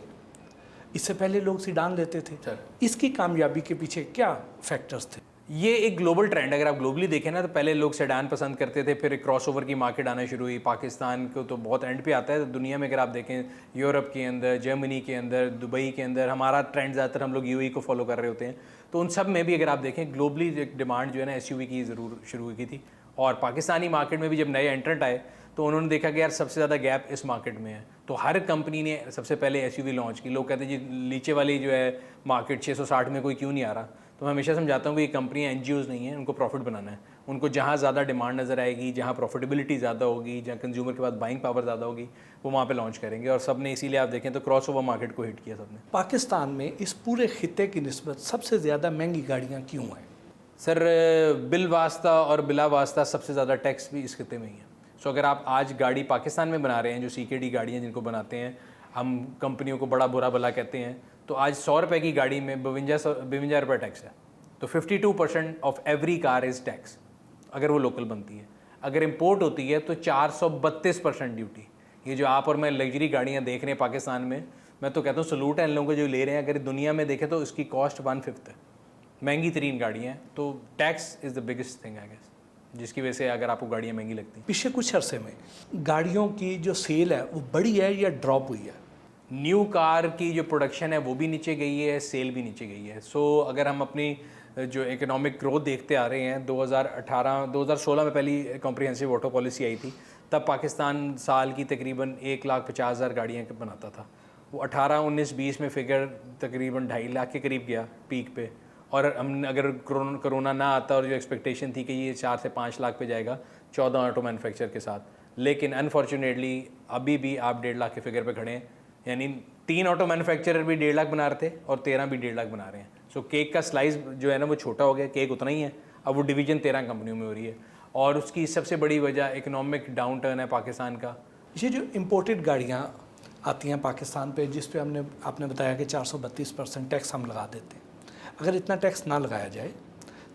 इससे पहले लोग सीडान लेते थे सर, इसकी कामयाबी के पीछे क्या फैक्टर्स थे? ये एक ग्लोबल ट्रेंड है। अगर आप ग्लोबली देखें ना तो पहले लोग सेडान पसंद करते थे, फिर एक क्रॉसओवर की मार्केट आना शुरू हुई। पाकिस्तान को तो बहुत एंड पे आता है। तो दुनिया में अगर आप देखें, यूरोप के अंदर, जर्मनी के अंदर, दुबई के अंदर, हमारा ट्रेंड ज़्यादातर हम लोग UAE को फॉलो कर रहे होते हैं। तो उन सब में भी अगर आप देखें ग्लोबली एक डिमांड जो है ना SUV की ज़रूर शुरू की थी। और पाकिस्तानी मार्केट में भी जब नए एंट्रेंट आए तो उन्होंने देखा कि यार सबसे ज़्यादा गैप इस मार्केट में है, तो हर कंपनी ने सबसे पहले एसयूवी लॉन्च की। लोग कहते हैं जी नीचे वाली जो है मार्केट 660 में कोई क्यों नहीं आ रहा, तो मैं हमेशा समझाता हूँ कि ये कंपनियाँ एनजीओज़ नहीं हैं, उनको प्रॉफिट बनाना है। उनको जहाँ ज़्यादा डिमांड नज़र आएगी, जहाँ प्रॉफिटेबिलिटी ज़्यादा होगी, जहाँ कंज्यूमर के पास बाइंग पावर ज़्यादा होगी, वो वहाँ पे लॉन्च करेंगे। और सब ने इसीलिए आप देखें तो क्रॉस ओवर मार्केट को हिट किया सबने। पाकिस्तान में इस पूरे खित्ते की निस्बत सबसे ज़्यादा महंगी गाड़ियाँ क्यों हैं? सर बिल वास्ता और बिला वास्ता सबसे ज़्यादा टैक्स भी इस खिते में ही है। सो अगर आप आज गाड़ी पाकिस्तान में बना रहे हैं, जो सीकेडी गाड़ियाँ जिनको बनाते हैं, हम कंपनियों को बड़ा बुरा भला कहते हैं, तो आज 100 रुपये की गाड़ी में 52 रुपये टैक्स है। तो 52% of every car is tax अगर वो लोकल बनती है। अगर इम्पोर्ट होती है तो 432% ड्यूटी। ये जो आप और मैं लग्जरी गाड़ियाँ देख रहे हैं पाकिस्तान में, मैं तो कहता हूँ सलूट है इन लोगों को जो ले रहे हैं। अगर दुनिया में देखें तो इसकी कॉस्ट 1/5 है, महंगी तरीन गाड़ियाँ हैं। तो tax is the biggest thing I guess, जिसकी वजह से अगर आपको गाड़ियाँ महंगी लगती हैं। पिछले कुछ अरसे में गाड़ियों की जो सेल है वो बढ़ी है या ड्रॉप हुई है? न्यू कार की जो प्रोडक्शन है वो भी नीचे गई है, सेल भी नीचे गई है। सो अगर हम अपनी जो इकोनॉमिक ग्रोथ देखते आ रहे हैं, 2016 में पहली कॉम्प्रिहेंसिव ऑटो पॉलिसी आई थी, तब पाकिस्तान साल की तकरीबन 1,50,000 गाड़ियाँ बनाता था। वो 18, 19, 20 में फिगर तकरीबन 2.5 लाख के करीब गया पीक पे। और हम अगर कोरोना ना आता और जो एक्सपेक्टेशन थी कि ये 4 से 5 लाख पे जाएगा 14 ऑटो मैन्युफैक्चर के साथ, लेकिन अनफॉर्चुनेटली अभी भी आप 1.5 लाख के फिगर पे खड़े हैं। यानी 3 ऑटो मैन्युफैक्चरर भी 1.5 लाख बना रहे थे और 13 भी 1.5 लाख बना रहे हैं। सो केक का स्लाइस जो है ना वो छोटा हो गया, केक उतना ही है, अब वो डिवीज़न 13 कंपनियों में हो रही है। और उसकी सबसे बड़ी वजह इकोनॉमिक डाउन टर्न है पाकिस्तान का। ये जो इम्पोर्टेड गाड़ियाँ आती हैं पाकिस्तान पे, जिस पे आपने बताया कि 432% टैक्स हम लगा देते हैं, अगर इतना टैक्स ना लगाया जाए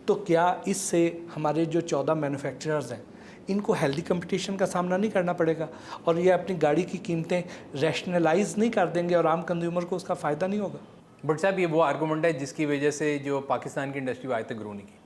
तो क्या इससे हमारे जो 14 मैन्युफैक्चरर्स हैं इनको हेल्दी कंपटीशन का सामना नहीं करना पड़ेगा और ये अपनी गाड़ी की कीमतें रैशनलाइज नहीं कर देंगे और आम कंज्यूमर को उसका फ़ायदा नहीं होगा? बट साहब ये वो आर्गूमेंट है जिसकी वजह से जो पाकिस्तान की इंडस्ट्री आज तक ग्रो नहीं की।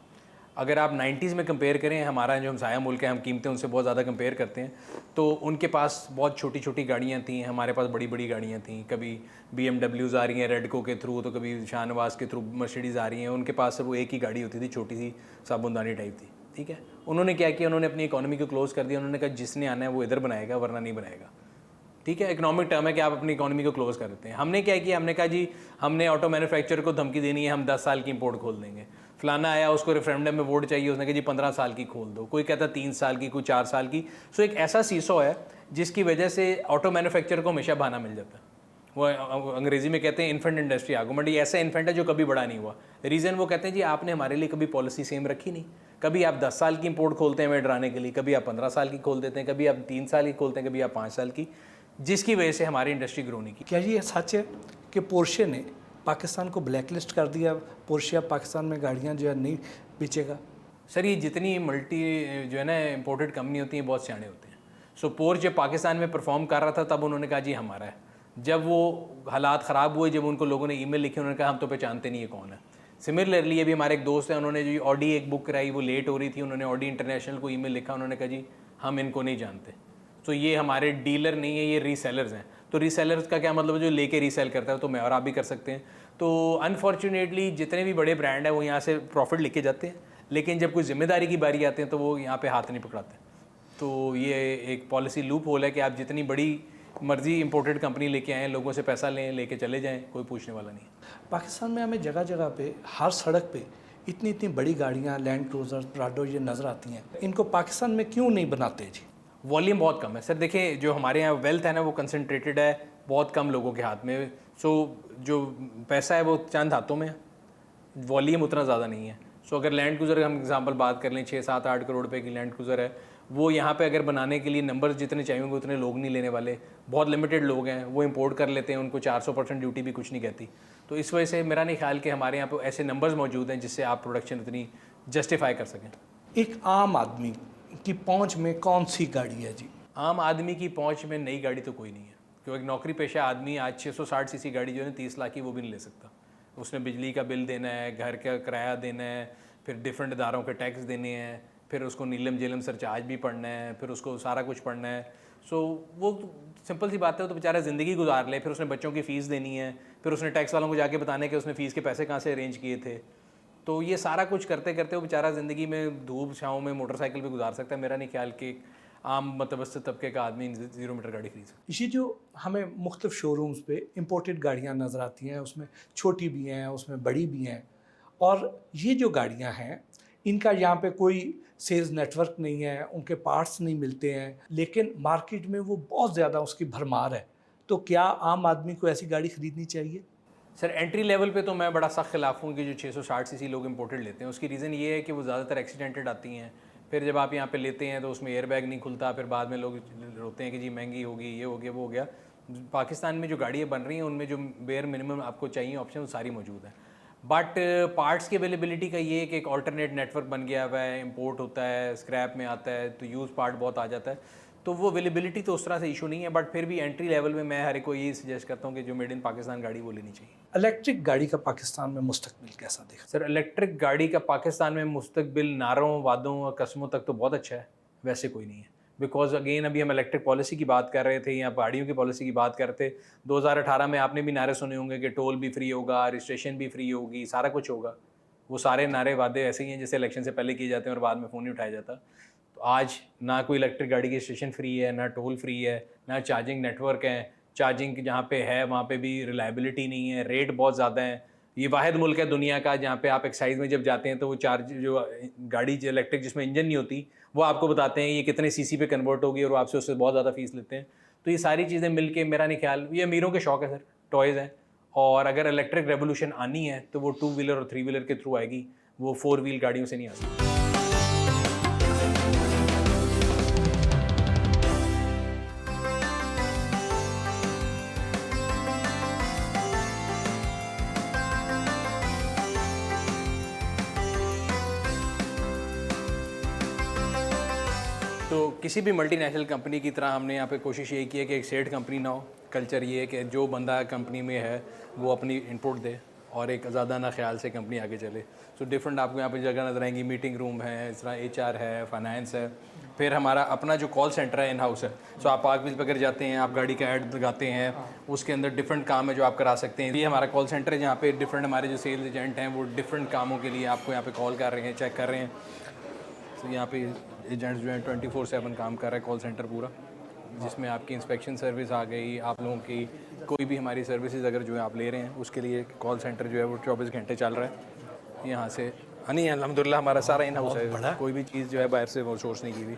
अगर आप 90s में कंपेयर करें, हमारा जो हमसाया मुल्क है, हम कीमतें उनसे बहुत ज़्यादा कंपेयर करते हैं, तो उनके पास बहुत छोटी छोटी गाड़ियाँ थी, हमारे पास बड़ी बड़ी गाड़ियाँ थी। कभी BMWs आ रही हैं रेडको के थ्रू, तो कभी शाहनवाज के थ्रू मर्सिडीज़ आ रही हैं। उनके पास सिर्फ वो एक ही गाड़ी होती थी, छोटी सी साबुनदानी टाइप थी। ठीक है, उन्होंने क्या किया, उन्होंने अपनी इकोनॉमी को क्लोज़ कर दिया। उन्होंने कहा जिसने आना है वो इधर बनाएगा, वरना नहीं बनाएगा। ठीक है, इकोनॉमिक टर्म है कि आप अपनी इकोनॉमी को क्लोज़ कर देते हैं। हमने क्या किया, हमने कहा जी हमने ऑटो मैन्युफैक्चरर को धमकी देनी है, हम 10 साल की इंपोर्ट खोल देंगे। फलाना आया, उसको रेफरेंडम में वोट चाहिए, उसने कहा जी 15 साल की खोल दो। कोई कहता 3 साल की, कोई 4 साल की। सो एक ऐसा सीसो है जिसकी वजह से ऑटो मैन्युफैक्चरर को हमेशा बहाना मिल जाता है। वो अंग्रेजी में कहते हैं इन्फेंट इंडस्ट्री आर्गूमेंट। ये ऐसा इन्फेंट है जो कभी बड़ा नहीं हुआ। रीज़न वो कहते हैं जी आपने हमारे लिए कभी पॉलिसी सेम रखी नहीं। कभी आप 10 साल की इंपोर्ट खोलते हैं हमें डराने के लिए, कभी आप 15 साल की खोल देते हैं, कभी आप 3 साल की खोलते हैं, कभी आप 5 साल की, जिसकी वजह से हमारी इंडस्ट्री ग्रो नहीं की। क्या ये सच है कि पोर्शे ने पाकिस्तान को ब्लैकलिस्ट कर दिया? पोर्शे अब पाकिस्तान में गाड़ियाँ जो है नहीं बेचेगा? सर ये जितनी मल्टी जो है ना इंपोर्टेड कंपनी होती हैं बहुत सियाने होते हैं। सो पोर्श जब पाकिस्तान में परफॉर्म कर रहा था तब उन्होंने कहा जी हमारा है। जब वो हालात ख़राब हुए, जब उनको लोगों ने ईमेल लिखी, उन्होंने कहा हम तो पहचानते नहीं है कौन है। सिमिलरली अभी हमारे एक दोस्त हैं, उन्होंने जो ऑडी एक बुक कराई, वो लेट हो रही थी, उन्होंने ऑडी इंटरनेशनल को ईमेल लिखा, उन्होंने कहा जी हम इनको नहीं जानते। तो ये हमारे डीलर नहीं है, ये रीसेलर्स हैं। तो रीसेलर्स का क्या मतलब, जो लेके रीसेल करता है, तो मैं और आप भी कर सकते हैं। तो अनफॉर्चुनेटली जितने भी बड़े ब्रांड हैं वो यहाँ से प्रॉफिट लेके जाते हैं, लेकिन जब कोई जिम्मेदारी की बारी आती है तो वो यहाँ पे हाथ नहीं पकड़ाते। तो ये एक पॉलिसी लूप होल है कि आप जितनी बड़ी मर्जी इंपोर्टेड कंपनी लेके आएँ, लोगों से पैसा लें, लेके चले जाएँ, कोई पूछने वाला नहीं। पाकिस्तान में हमें जगह जगह पे, हर सड़क पे इतनी इतनी बड़ी गाड़ियाँ, लैंड क्रूजर, प्राडो ये नज़र आती हैं। इनको पाकिस्तान में क्यों नहीं बनाते जी? वॉल्यूम बहुत कम है सर। देखिए जो हमारे यहाँ वेल्थ है ना वो कंसनट्रेटेड है बहुत कम लोगों के हाथ में। सो जो पैसा है वो चंद हाथों में है, वॉल्यूम उतना ज़्यादा नहीं है। सो अगर लैंड क्रूज़र हम एग्जांपल बात कर लें, 6-7-8 करोड़ रुपए की लैंड क्रूज़र है, वो यहाँ पे अगर बनाने के लिए नंबर्स जितने चाहिए होंगे उतने लोग नहीं लेने वाले। बहुत लिमिटेड लोग हैं, वो इंपोर्ट कर लेते हैं, उनको 400% ड्यूटी भी कुछ नहीं कहती। तो इस वजह से मेरा नहीं ख्याल कि हमारे यहाँ पे ऐसे नंबर्स मौजूद हैं जिससे आप प्रोडक्शन इतनी जस्टिफाई कर सकें। एक आम आदमी की पहुंच में कौन सी गाड़ी है जी? आम आदमी की पहुंच में नई गाड़ी तो कोई नहीं है, क्योंकि एक नौकरी पेशा आदमी आज 660 सीसी गाड़ी जो है 30 लाख की वो भी नहीं ले सकता। उसने बिजली का बिल देना है, घर का किराया देना है, फिर डिफरेंट इदारों के टैक्स देने हैं, फिर उसको नीलम जेलम सरचार्ज भी पढ़ना है, फिर उसको सारा कुछ पढ़ना है। सो वो सिंपल सी बात है, तो बेचारा ज़िंदगी गुजार ले, फिर उसने बच्चों की फ़ीस देनी है, फिर उसने टैक्स वालों को जाके बताने कि उसने फ़ीस के पैसे कहाँ से अरेंज किए थे। तो ये सारा कुछ करते करते वो बेचारा ज़िंदगी में धूप छाँव में मोटरसाइकिल पे गुजार सकता है। मेरा नहीं ख्याल कि आम मतवसत तबके का आदमी 0 मीटर गाड़ी खरीद सकता ये जो हमें मुख्तलिफ शोरूम्स पे इम्पोर्टेड गाड़ियाँ नज़र आती हैं, उसमें छोटी भी हैं, उसमें बड़ी भी हैं, और ये जो गाड़ियाँ हैं इनका यहाँ पे कोई सेल्स नेटवर्क नहीं है, उनके पार्ट्स नहीं मिलते हैं, लेकिन मार्केट में वो बहुत ज़्यादा उसकी भरमार है। तो क्या आम आदमी को ऐसी गाड़ी ख़रीदनी चाहिए? सर एंट्री लेवल पे तो मैं बड़ा सख्त खिलाफ हूँ कि जो 660 सीसी लोग इंपोर्टेड लेते हैं। उसकी रीज़न ये है कि वो ज़्यादातर एक्सीडेंटेड आती हैं, फिर जब आप यहाँ पे लेते हैं तो उसमें एयर बैग नहीं खुलता, फिर बाद में लोग रोते हैं कि जी महंगी होगी, ये हो गया, वो हो गया। पाकिस्तान में जो गाड़ियाँ बन रही हैं उनमें जो बेयर मिनिमम आपको चाहिए ऑप्शन वो सारी मौजूद है। बट पार्ट्स की अवेलेबिलिटी का ये कि एक ऑल्टरनेट नेटवर्क बन गया हुआ है, इंपोर्ट होता है, स्क्रैप में आता है, तो यूज़ पार्ट बहुत आ जाता है, तो वो अवेलेबिलिटी तो उस तरह से इशू नहीं है। बट फिर भी एंट्री लेवल में मैं हर एक को यही सजेस्ट करता हूँ कि जो मेड इन पाकिस्तान गाड़ी वो लेनी चाहिए। इलेक्ट्रिक गाड़ी का पाकिस्तान में मुस्तकबिल कैसा दिखा? सर इलेक्ट्रिक गाड़ी का पाकिस्तान में मुस्तकबिल नारों, वादों और कस्मों तक तो बहुत अच्छा है, वैसे कोई नहीं है। बिकॉज अगेन अभी हम इलेक्ट्रिक पॉलिसी की बात कर रहे थे या गाड़ियों की पॉलिसी की बात कर रहे थे। 2018 में आपने भी नारे सुने होंगे कि टोल भी फ्री होगा, रजिस्ट्रेशन भी फ्री होगी, सारा कुछ होगा। वो सारे नारे वादे ऐसे ही हैं जैसे इलेक्शन से पहले किए जाते हैं और बाद में फ़ोन नहीं उठाया जाता। तो आज ना कोई इलेक्ट्रिक गाड़ी की रजिस्ट्रेशन फ्री है, ना टोल फ्री है, ना चार्जिंग नेटवर्क है। चार्जिंग जहाँ पे है वहाँ पे भी रिलायबिलिटी नहीं है, रेट बहुत ज़्यादा है। ये वाहिद मुल्क है दुनिया का जहाँ पे आप एक्साइज में जब जाते हैं तो वो चार्ज जो गाड़ी जो इलेक्ट्रिक जिसमें इंजन नहीं होती वो आपको बताते हैं ये कितने सीसी पे कन्वर्ट होगी और वो आपसे उससे बहुत ज़्यादा फीस लेते हैं। तो ये सारी चीज़ें मिल के मेरा नहीं ख्याल, ये अमीरों के शौक है सर, टॉयज़ हैं। और अगर इलेक्ट्रिक रेवोल्यूशन आनी है तो वो 2 व्हीलर और 3 व्हीलर के थ्रू आएगी, वो 4 व्हील गाड़ियों से नहीं आ सकती। तो किसी भी मल्टीनेशनल कंपनी की तरह हमने यहाँ पे कोशिश यही की है कि एक सेठ कंपनी ना हो। कल्चर ये है कि जो बंदा कंपनी में है वो अपनी इनपुट दे और एक आज़ादाना ख्याल से कंपनी आगे चले। सो डिफरेंट आपको यहाँ पे जगह नजर आएंगी, मीटिंग रूम है, इस तरह HR है, फाइनेंस है, फिर हमारा अपना जो कॉल सेंटर है इन हाउस है। सो आप पार्क व्हील पर अगर जाते हैं, आप गाड़ी का ऐड लगाते हैं, उसके अंदर डिफरेंट काम है जो आप करा सकते हैं। ये हमारा कॉल सेंटर है जहाँ पे डिफरेंट हमारे जो सेल्स एजेंट हैं वो डिफरेंट कामों के लिए आपको यहाँ पे कॉल कर रहे हैं, चेक कर रहे हैं। तो यहाँ पे एजेंट्स जो हैं 24/7 काम कर रहा है कॉल सेंटर पूरा, जिसमें आपकी इंस्पेक्शन सर्विस आ गई, आप लोगों की कोई भी हमारी सर्विसेज अगर जो है आप ले रहे हैं उसके लिए कॉल सेंटर जो है वो 24 घंटे चल रहा है यहाँ से। नहीं अल्हम्दुलिल्लाह हमारा सारा इन हाउस है, कोई भी चीज़ जो है बाहर से वो सोर्स नहीं की हुई।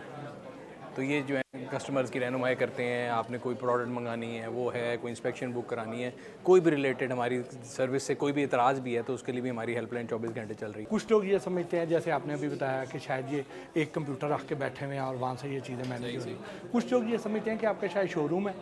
तो ये जो है कस्टमर्स की रहनुमाई करते हैं, आपने कोई प्रोडक्ट मंगानी है वो है, कोई इंस्पेक्शन बुक करानी है, कोई भी रिलेटेड हमारी सर्विस से कोई भी एतराज़ भी है तो उसके लिए भी हमारी हेल्पलाइन 24 घंटे चल रही है। कुछ लोग ये समझते हैं, जैसे आपने अभी बताया, कि शायद ये एक कंप्यूटर रख के बैठे हुए हैं और वहाँ से ये चीज़ें मैनेज हो रही हैं। कुछ लोग ये समझते हैं कि आपका शायद शोरूम है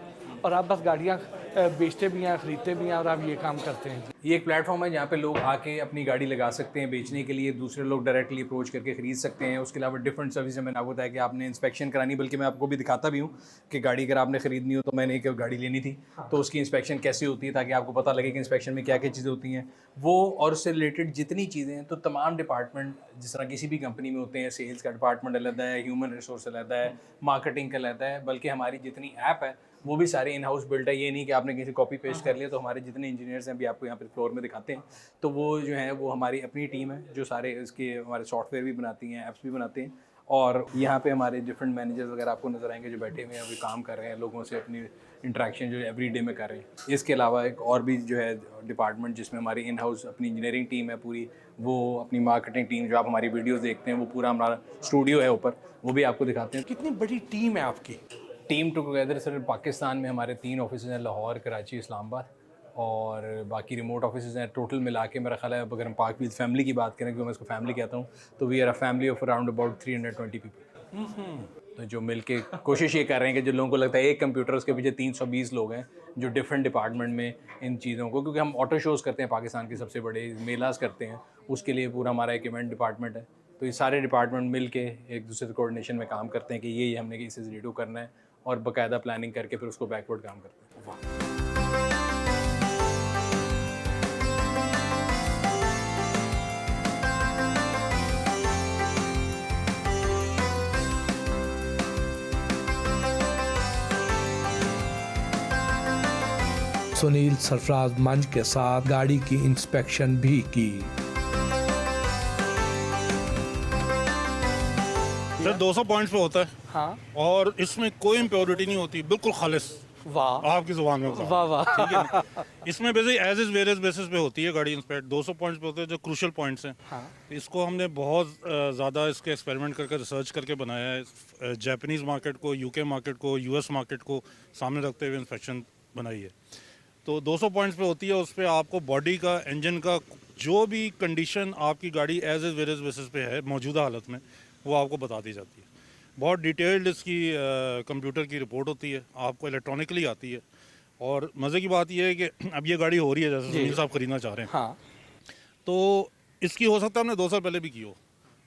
और आप बस गाड़ियाँ बेचते भी हैं, ख़रीदते भी हैं और आप ये काम करते हैं। ये एक प्लेटफॉर्म है जहाँ पे लोग आके अपनी गाड़ी लगा सकते हैं बेचने के लिए, दूसरे लोग डायरेक्टली अप्रोच करके ख़रीद सकते हैं। उसके अलावा डिफरेंट सर्विस मैंने आपको बताया कि आपने इंस्पेक्शन करानी, बल्कि मैं आपको भी दिखाता भी हूँ कि गाड़ी अगर आपने ख़रीदनी हो, तो मैंने एक गाड़ी लेनी थी तो उसकी इंस्पेक्शन कैसे होती है ताकि आपको पता लगे कि इंस्पेक्शन में क्या क्या चीज़ें होती हैं वो, और उससे रिलेटेड जितनी चीज़ें हैं। तो तमाम डिपार्टमेंट जिस तरह किसी भी कंपनी में होते हैं, सेल्स का डिपार्टमेंट अलग है, ह्यूमन रिसोर्स अलग है, मार्केटिंग का अलग है, बल्कि हमारी जितनी ऐप है वो भी सारे इन हाउस बिल्ड है। ये नहीं कि आपने किसी कॉपी पेस्ट कर लिया। तो हमारे जितने इंजीनियर्स हैं अभी आपको यहाँ पे फ्लोर में दिखाते हैं, तो वो जो है वो हमारी अपनी टीम है जो सारे इसके हमारे सॉफ्टवेयर भी बनाती हैं, ऐप्स भी बनाते हैं। और यहाँ पे हमारे डिफरेंट मैनेजर्स वगैरह आपको नजर आएंगे जो बैठे हुए हैं, अभी काम कर रहे हैं, लोगों से अपनी इंटरेक्शन जो एवरी डे में कर रहे हैं। इसके अलावा एक और भी जो है डिपार्टमेंट जिसमें हमारी इन हाउस अपनी इंजीनियरिंग टीम है पूरी, वो अपनी मार्केटिंग टीम जो आप हमारी वीडियोज़ देखते हैं, वो पूरा हमारा स्टूडियो है ऊपर, वो भी आपको दिखाते हैं। कितनी बड़ी टीम है आपकी? टीम टुगेदर सर पाकिस्तान में हमारे 3 ऑफिस हैं, लाहौर, कराची, इस्लामाबाद, और बाकी रिमोट ऑफिस हैं। टोटल मिला के मेरा ख्याल है अगर हम पाक व्हील्स फैमिली की बात करें, क्योंकि मैं इसको फैमिली कहता हूँ, तो we are a family of around about 320 people. तो जो मिल के कोशिश ये कर रहे हैं कि जो लोगों को लगता है एक कंप्यूटर, उसके पीछे 320 लोग हैं जो डिफरेंट डिपार्टमेंट में इन चीज़ों को, क्योंकि हम ऑटो शोज़ करते हैं, पाकिस्तान के सबसे बड़े मेलास करते हैं, उसके लिए पूरा हमारा एक इवेंट डिपार्टमेंट है। तो ये सारे डिपार्टमेंट मिल के एक दूसरे कोऑर्डिनेशन में काम करते हैं कि ये हमने इसे रिडू करना है, और बाकायदा प्लानिंग करके फिर उसको बैकवर्ड काम करते हैं। वाह। सुनील सरफराज मंच के साथ गाड़ी की इंस्पेक्शन भी की। दिया। सर 200 पॉइंट्स पे होता है हाँ, और इसमें कोई इम्प्योरिटी नहीं होती, बिल्कुल खालिस, वाह आपकी जुबान में बता। वाह वाह। ठीक है ना? इसमें basic age is various basis पे होती है गाड़ी इंस्पेक्ट। 200 पॉइंट्स पे होते हैं जो क्रूशल पॉइंट्स हैं। हाँ। इसको हमने बहुत ज़्यादा इसके एक्सपेरिमेंट करके रिसर्च करके बनाया है। जापानीज़ मार्केट को, यूके मार्केट को, यूएस मार्केट को सामने रखते हुए इंस्पेक्शन बनाई है। तो 200 पॉइंट्स पे होती है, उस पर आपको बॉडी का, इंजन का जो भी कंडीशन आपकी गाड़ी एज इज वेरियस बेसिस पे है मौजूदा हालत में, वो आपको बता दी जाती है। बहुत डिटेल्ड इसकी कंप्यूटर की रिपोर्ट होती है, आपको इलेक्ट्रॉनिकली आती है। और मज़े की बात यह है कि अब ये गाड़ी हो रही है, जैसे सुनील साहब खरीदना चाह रहे हैं, हाँ, तो इसकी हो सकता है हमने 2 साल पहले भी की हो,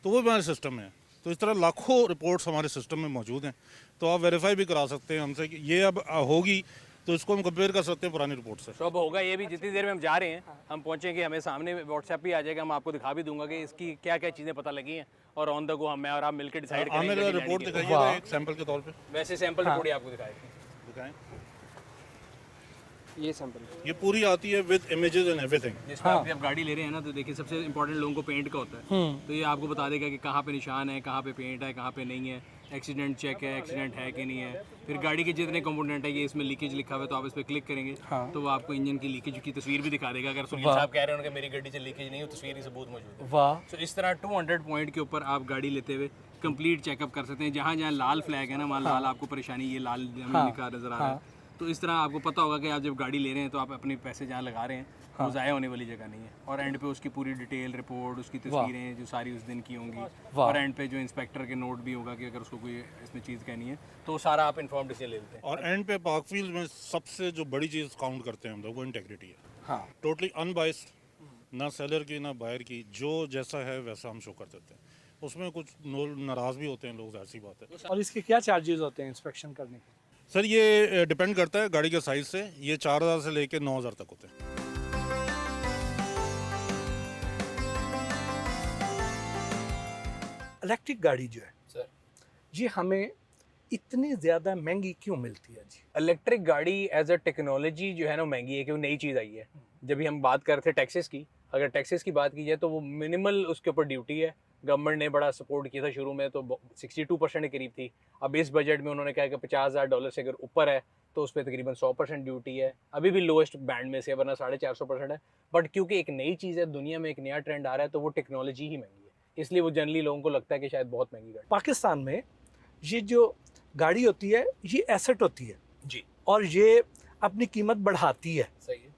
तो वो भी हमारे सिस्टम में है। तो इस तरह लाखों रिपोर्ट्स हमारे सिस्टम में मौजूद हैं, तो आप वेरीफाई भी करा सकते हैं हमसे कि ये अब होगी, तो इसको हम कंपेयर कर सकते हैं पुरानी रिपोर्ट से। तो अब होगा ये भी, जितनी देर में हम जा रहे हैं हम पहुंचेंगे, हमें सामने व्हाट्सएप भी आ जाएगा, हम आपको दिखा भी दूंगा कि इसकी क्या क्या चीज़ें पता लगी हैं, और ऑन द गो मैं और आप मिलकर डिसाइड हमें करेंगे। रिपोर्ट दिखाइएगा एक सैंपल के तौर पे। वैसे सैंपल रिपोर्ट ही आपको दिखाएंगे। दिखाएं। ये सैंपल ये पूरी आती है विद इमेजेस एंड एवरीथिंग। जिसमें आप जब गाड़ी ले रहे हैं ना, तो देखिए सबसे इंपॉर्टेंट लोगों को पेंट का होता है, तो ये आपको बता देगा कि कहाँ पे निशान है, कहाँ पे पेंट है, कहाँ पे नहीं है, एक्सीडेंट चेक है, एक्सीडेंट है कि नहीं है। फिर गाड़ी के जितने कंपोनेंट है, ये इसमें लीकेज लिखा हुआ है, तो आप इस पर क्लिक करेंगे तो वो आपको इंजन की लीकेज की तस्वीर भी दिखा देगा। अगर सुनील साहब कह रहे हैं कि मेरी गाड़ी से लीकेज नहीं हो, तस्वीर ही सबूत मौजूद है। वाह। तो इस तरह 200 पॉइंट के ऊपर आप गाड़ी लेते हुए कंप्लीट चेकअप कर सकते हैं। जहाँ जहाँ लाल फ्लैग है ना, वहाँ लाल आपको परेशानी, ये लाल हमें लिखा नजर आ रहा है। तो इस तरह आपको पता होगा कि आप जब गाड़ी ले रहे हैं तो आप अपने पैसे जहाँ लगा रहे हैं वो ज़ाया होने वाली जगह नहीं है। और एंड पे उसकी पूरी डिटेल रिपोर्ट, उसकी तस्वीरें जो सारी उस दिन की होंगी, और एंड पे जो इंस्पेक्टर के नोट भी होगा कि अगर उसको कोई इसमें चीज़ कहनी है, तो सारा आप इन्फॉर्म डिसीजन ले लेते हैं। और एंड पे पार्कफील्ड में सबसे जो बड़ी चीज़ काउंट करते हैं हम लोग, वो इंटेग्रिटी है। हाँ, टोटली अनबाइस्ड, ना सेलर की ना बायर की, जो जैसा है वैसा हम शो कर देते हैं। उसमें कुछ नाराज़ भी होते हैं लोग, ऐसी बात है। और इसके क्या चार्जेस होते हैं इंस्पेक्शन करने के? सर ये डिपेंड करता है गाड़ी के साइज से, ये 4000 से लेके 9000 तक होते हैं। इलेक्ट्रिक गाड़ी जो है सर, ये हमें इतनी ज़्यादा महंगी क्यों मिलती है जी? इलेक्ट्रिक गाड़ी एज अ टेक्नोलॉजी जो है ना महंगी है, क्योंकि नई चीज़ आई है। जब भी हम बात कर रहे थे टैक्सेस की, अगर टैक्सेस की बात की जाए तो वो मिनिमल उसके ऊपर ड्यूटी है। गवर्नमेंट ने बड़ा सपोर्ट किया था शुरू में, तो 62% के करीब थी। अब इस बजट में उन्होंने कहा कि $50,000 से अगर ऊपर है तो उस पर तकरीबन 100% ड्यूटी है। अभी भी लोएस्ट बैंड में से, वरना 450% है। बट क्योंकि एक नई चीज़ है, दुनिया में एक नया ट्रेंड आ रहा है, तो वो टेक्नोलॉजी ही महंगी है, इसलिए वो जनरली लोगों को लगता है कि शायद बहुत महंगी गाड़ी। पाकिस्तान में ये जो गाड़ी होती है ये एसेट होती है जी, और ये अपनी कीमत बढ़ाती है, सही है।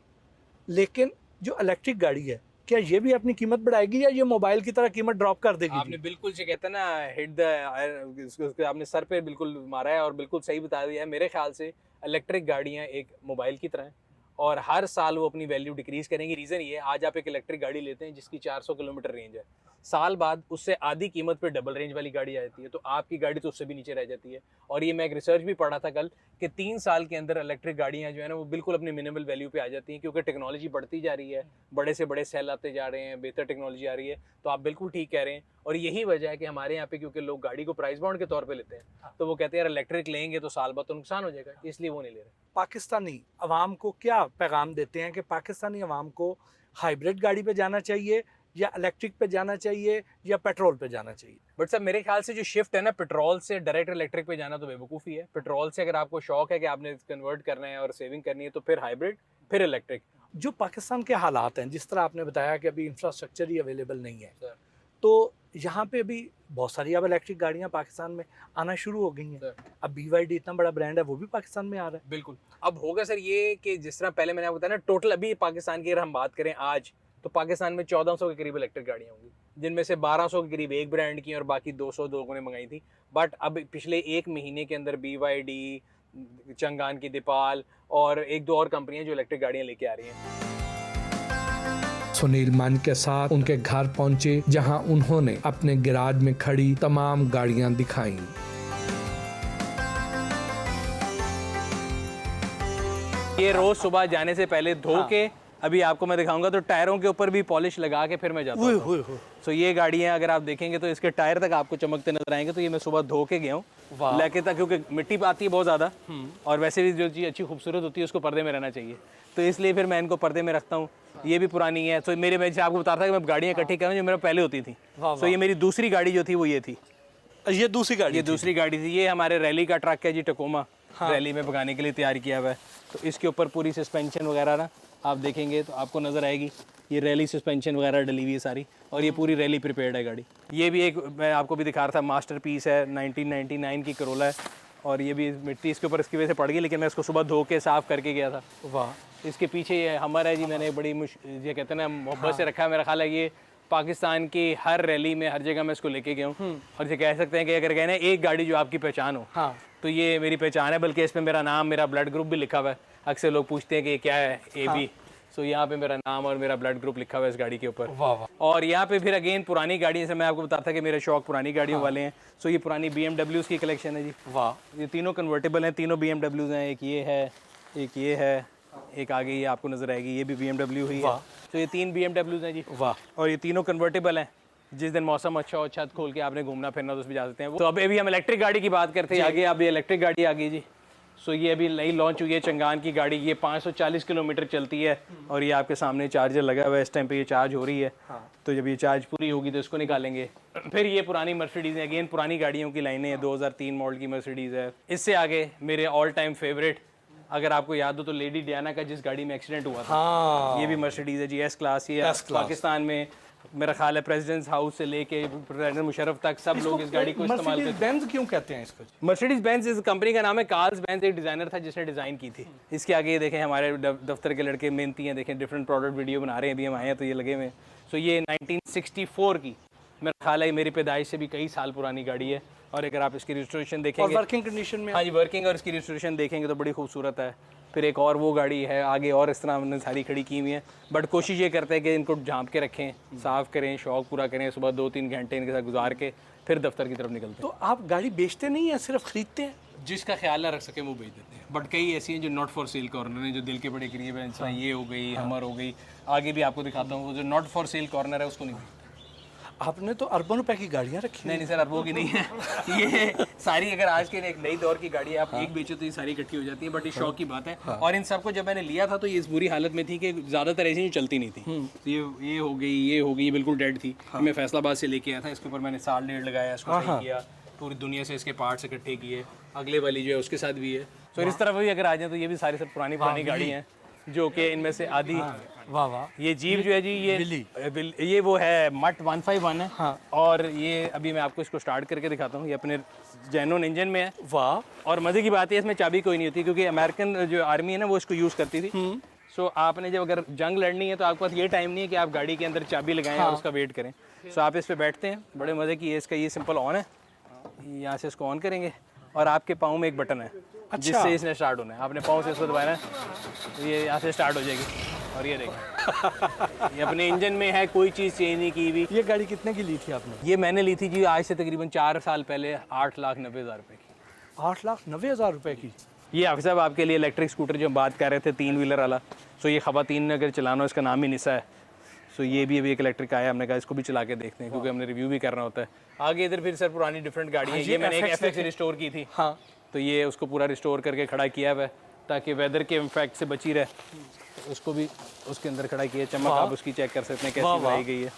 लेकिन जो इलेक्ट्रिक गाड़ी है क्या ये भी अपनी कीमत बढ़ाएगी या ये मोबाइल की तरह कीमत ड्रॉप कर देगी? आपने बिल्कुल से कहते हैं ना, हिट द आपने सर पे बिल्कुल मारा है और बिल्कुल सही बता दिया है। मेरे ख्याल से इलेक्ट्रिक गाड़ियाँ एक मोबाइल की तरह हैं और हर साल वो अपनी वैल्यू डिक्रीज करेंगी। रीज़न ये है, आज आप एक इलेक्ट्रिक गाड़ी लेते हैं जिसकी 400 किलोमीटर रेंज है, साल बाद उससे आधी कीमत पे डबल रेंज वाली गाड़ी आ जाती है, तो आपकी गाड़ी तो उससे भी नीचे रह जाती है। और ये मैं एक रिसर्च भी पढ़ा था कल कि 3 साल के अंदर इलेक्ट्रिक गाड़ियाँ जो है ना वो बिल्कुल अपनी मिनिमल वैल्यू पे आ जाती हैं, क्योंकि टेक्नोलॉजी बढ़ती जा रही है, बड़े से बड़े सेल आते जा रहे हैं, बेहतर टेक्नोलॉजी आ रही है। तो आप बिल्कुल ठीक कह रहे हैं। और यही वजह है कि हमारे यहाँ पे क्योंकि लोग गाड़ी को प्राइस बाउंड के तौर पे लेते हैं, तो वो कहते हैं यार इलेक्ट्रिक लेंगे तो साल बाद तो नुकसान हो जाएगा, इसलिए वो नहीं ले रहे। पाकिस्तानी अवाम को क्या पैगाम देते हैं कि पाकिस्तानी अवाम को हाइब्रिड गाड़ी पे जाना चाहिए या इलेक्ट्रिक पे जाना चाहिए या पेट्रोल पे जाना चाहिए? बट सर मेरे ख्याल से जो शिफ्ट है ना पेट्रोल से डायरेक्ट इलेक्ट्रिक पे जाना तो बेवकूफ़ी है। पेट्रोल से अगर आपको शौक है कि आपने कन्वर्ट करना है और सेविंग करनी है, तो फिर हाइब्रिड, फिर इलेक्ट्रिक। जो पाकिस्तान के हालात हैं, जिस तरह आपने बताया कि अभी इंफ्रास्ट्रक्चर ही अवेलेबल नहीं है, सर, तो यहाँ पे अभी बहुत सारी अब इलेक्ट्रिक गाड़ियाँ पाकिस्तान में आना शुरू हो गई हैं। सर। अब BYD इतना बड़ा ब्रांड है, वो भी पाकिस्तान में आ रहा है। बिल्कुल। अब होगा सर ये कि जिस तरह पहले मैंने आपको बताया ना, टोटल अभी पाकिस्तान की अगर हम बात करें आज, तो पाकिस्तान में 1400 के करीब इलेक्ट्रिक गाड़ियाँ होंगी, जिनमें से 1200 के करीब एक ब्रांड की और बाकी 200 लोगों ने मंगाई थी। बट अब पिछले 1 महीने के अंदर BYD, चंगान की दीपाल और 1-2 और कंपनियां जो इलेक्ट्रिक गाड़ियां लेके आ रही हैं। सुनील मान के साथ उनके घर पहुंचे, जहां उन्होंने अपने गैराज में खड़ी तमाम गाड़ियां दिखाईं। ये रोज सुबह जाने से पहले धो के अभी आपको मैं दिखाऊंगा, तो टायरों के ऊपर भी पॉलिश लगा के फिर मैं जाता हूँ। सो ये गाड़ियाँ अगर आप देखेंगे तो इसके टायर तक आपको चमकते नजर आएंगे। तो ये मैं सुबह धो के गया हूँ लेके तक, क्योंकि मिट्टी आती है बहुत ज़्यादा और वैसे भी जो चीज़ अच्छी खूबसूरत होती है उसको पर्दे में रहना चाहिए, तो इसलिए फिर मैं इनको पर्दे में रखता हूँ। ये भी पुरानी है, तो मेरे मैं आपको बता रहा था कि मैं गाड़ियाँ इकट्ठी कर रहा हूँ जो मेरा पहले होती थी। सो ये मेरी दूसरी गाड़ी जो थी वो ये थी। ये दूसरी गाड़ी ये दूसरी गाड़ी थी। ये हमारे रैली का ट्रक है जी, टकोमा। रैली में भगाने के लिए तैयार किया हुआ है। तो इसके ऊपर पूरी सस्पेंशन वगैरह ना आप देखेंगे तो आपको नज़र आएगी, ये रैली सस्पेंशन वगैरह डली हुई है सारी, और ये पूरी रैली प्रिपेयर्ड है गाड़ी। ये भी एक मैं आपको भी दिखा रहा था, मास्टर पीस है, 1999 की करोला है, और ये भी मिट्टी इसके ऊपर इसकी वजह से पड़ गई, लेकिन मैं इसको सुबह धो के साफ़ करके गया था। वाह। इसके पीछे ये हमर है जी, मैंने बड़ी ये कहते हैं ना मोहब्बत से रखा है। मेरा ख्याल है ये पाकिस्तान की हर रैली में हर जगह मैं इसको लेके गया हूँ, और ये कह सकते हैं कि अगर कहना एक गाड़ी जो आपकी पहचान हो, हाँ, तो ये मेरी पहचान है। बल्कि इसमें मेरा नाम, मेरा ब्लड ग्रुप भी लिखा हुआ है। अक्सर लोग पूछते हैं कि क्या है AB, सो यहाँ पे मेरा नाम और मेरा ब्लड ग्रुप लिखा हुआ है इस गाड़ी के ऊपर। वाह वाह। और यहाँ पे फिर अगेन पुरानी गाड़ी, जैसे मैं आपको बताता था कि मेरे शौक पुरानी गाड़ियों वाले हैं, सो ये पुरानी BMWs की कलेक्शन है जी। वाह। ये तीनों कन्वर्टेबल हैं, तीनों BMWs हैं। एक ये है, एक ये है, एक आगे ये आपको नजर आएगी, ये भी BMW ही है। तो ये 3 BMWs हैं जी। वाह। और ये तीनों कन्वर्टेबल हैं। जिस दिन मौसम अच्छा हो, छत खोल के आपने घूमना फिरना तो उसमें जा सकते हैं। तो अभी हम इलेक्ट्रिक गाड़ी की बात करते हैं आगे। अब ये इलेक्ट्रिक गाड़ी आ गई जी। सो ये अभी नई लॉन्च हुई है चंगान की गाड़ी। ये 540 किलोमीटर चलती है, और ये आपके सामने चार्जर लगा हुआ है। इस टाइम पे ये चार्ज हो रही है। तो जब ये चार्ज पूरी होगी तो इसको निकालेंगे। फिर ये पुरानी मर्सिडीज़ है, अगेन पुरानी गाड़ियों की लाइनें हैं। 2003 मॉडल की मर्सिडीज़ है। इससे आगे मेरे ऑल टाइम फेवरेट, अगर आपको याद हो तो लेडी डियाना का जिस गाड़ी में एक्सीडेंट हुआ था, हाँ, ये भी मर्सिडीज़ है जी, S क्लास। ये पाकिस्तान में मेरा ख्याल है प्रेसिडेंट्स हाउस से लेके प्रेसिडेंट मुशर्रफ तक सब लोग इस गाड़ी को इस्तेमाल करते हैं। बेंज क्यों कहते हैं इसको? मर्सिडीज बेंज इस कंपनी का नाम है। कार्ल्स बेंज एक डिज़ाइनर था जिसने डिज़ाइन की थी। इसके आगे ये देखें हमारे दफ्तर के लड़के मेहनती हैं, देखें डिफरेंट प्रोडक्ट वीडियो बना रहे हैं। अभी हम आए हैं तो ये लगे हुए हैं। सो ये 1964 की, मेरा ख्याल है मेरी पैदाइश से भी कई साल पुरानी गाड़ी है। और अगर आप इसकी रजिस्ट्रेशन देखेंगे, वर्किंग कंडीशन में, हाँ जी, वर्किंग, और इसकी रजिस्ट्रेशन देखेंगे तो बड़ी खूबसूरत है। फिर एक और वो गाड़ी है आगे, और इस तरह हमने सारी खड़ी की हुई है। बट कोशिश ये करते हैं कि इनको झांप के रखें, साफ़ करें, शौक पूरा करें। सुबह 2-3 घंटे इनके साथ गुजार के फिर दफ्तर की तरफ निकलते हैं। तो आप गाड़ी बेचते नहीं है, सिर्फ खरीदते हैं? जिसका ख्याल ना रख सके वो बेच देते हैं। बट कई ऐसी हैं जो नॉट फॉर सेल कॉर्नर हैं, जो दिल के बड़े करीब है। इंसान ये हो गई, हमर हो गई, आगे भी आपको दिखाता हूँ। वो जो नॉट फॉर सेल कॉर्नर है उसको नहीं बेचते। आपने तो अरबों रुपए की गाड़ियाँ रखी। नहीं सर, अरबों की नहीं है। ये सारी अगर आज के एक नई दौर की गाड़ी है, आप एक बेचो तो ये सारी इकट्ठी हो जाती है। बट ये शौक की बात है। और इन सबको जब मैंने लिया था तो ये इस बुरी हालत में थी कि ज़्यादातर ऐसी चलती नहीं थी। तो ये हो गई, ये हो गई, ये बिल्कुल डेड थी। मैं फैसलाबाद से लेके आया था। इसके ऊपर मैंने 1.5 साल लगाया, इसको सही किया, पूरी दुनिया से इसके पार्ट्स इकट्ठे किए। अगले वाली जो है उसके साथ भी है। तो इस तरफ भी अगर आ जाए तो ये भी सारी सब पुरानी गाड़ी हैं, जो कि इनमें से आधी। वाह वाह। ये जीप जो है जी, ये वो है मट 151 है। हाँ। और ये अभी मैं आपको इसको स्टार्ट करके दिखाता हूँ। ये अपने जेनोन इंजन में है। वाह। और मज़े की बात है इसमें चाबी कोई नहीं होती, क्योंकि अमेरिकन जो आर्मी है ना वो इसको यूज़ करती थी। सो आपने जब अगर जंग लड़नी है तो आपके पास ये टाइम नहीं है कि आप गाड़ी के अंदर चाबी लगाएं और उसका वेट करें। सो आप इस पर बैठते हैं, बड़े मज़े की। इसका ये सिंपल ऑन है, यहाँ से इसको ऑन करेंगे और आपके पाँव में एक बटन है जिससे इसने स्टार्ट होना है। आपने पाँव से इसको दबाना है तो ये यहाँ से स्टार्ट हो जाएगी। और ये देखिए ये अपने इंजन में है, कोई चीज़ चेंज नहीं की हुई। ये गाड़ी कितने की ली थी आपने? ये मैंने ली थी जी आज से तकरीबन 4 साल पहले, 8,90,000 रुपये की। 8,90,000 रुपये की? ये हाफिज़ साहब आपके लिए इलेक्ट्रिक स्कूटर जो हम बात कर रहे थे, 3 व्हीलर वाला। सो ये ख़वातीन ने अगर चलाना हो, इसका नाम ही निसा है। सो ये भी अभी एक इलेक्ट्रिक आया, हमने कहा इसको भी चला के देखते हैं, क्योंकि हमने रिव्यू भी करना होता है। आगे इधर फिर सर पुरानी डिफरेंट गाड़ी है। ये मैंने एक FX रिस्टोर की थी। हाँ। तो ये उसको पूरा रिस्टोर करके खड़ा किया हुआ है ताकि वेदर के इम्फेक्ट से बची रहे। तो उसको भी उसके अंदर खड़ा किया। चमक आप उसकी चेक कर सकते हैं कैसी बनाई गई है।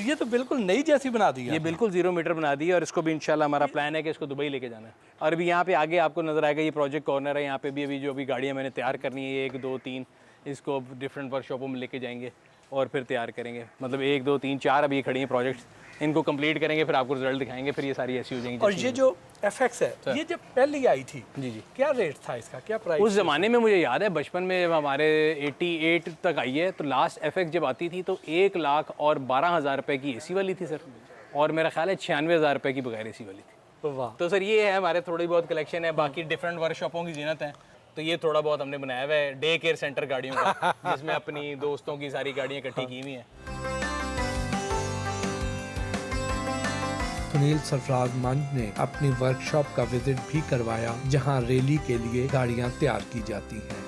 ये तो बिल्कुल नई जैसी बना दी है। ये बिल्कुल 0 मीटर बना दी है। और इसको भी इंशाल्लाह हमारा प्लान है कि इसको दुबई लेके जाना है। और अभी यहाँ पे आगे आपको नजर आएगा ये प्रोजेक्ट कॉर्नर है। यहाँ पे भी अभी जो भी गाड़ियाँ मैंने तैयार करनी है 1, 2, 3, इसको डिफरेंट वर्कशॉपों में लेके जाएंगे और फिर तैयार करेंगे। मतलब 1, 2, 3, 4 अभी खड़ी हैं प्रोजेक्ट्स, इनको कंप्लीट करेंगे, फिर आपको रिजल्ट दिखाएंगे, फिर ये सारी ऐसी हो जाएंगी। और ये जो FX है, ये जब पहले आई थी, जी, क्या रेट था इसका, क्या प्राइस? उस ज़माने में मुझे याद है बचपन में हमारे 88 तक आई है, तो लास्ट FX जब आती थी तो 1,12,000 रुपये की AC वाली थी सर। और मेरा ख्याल है 96,000 रुपये की बगैर AC वाली थी। वाह। तो सर ये है हमारे थोड़ी बहुत कलेक्शन है। बाकी डिफरेंट वर्कशॉपों की जीनत है। तो ये थोड़ा बहुत हमने बनाया हुआ है डे केयर सेंटर गाड़ियों का, जिसमें अपनी दोस्तों की सारी गाड़ियाँ इकट्ठी की हुई हैं। सुनील सरफराज मंच ने अपनी वर्कशॉप का विजिट भी करवाया, जहां रैली के लिए गाड़ियां तैयार की जाती हैं।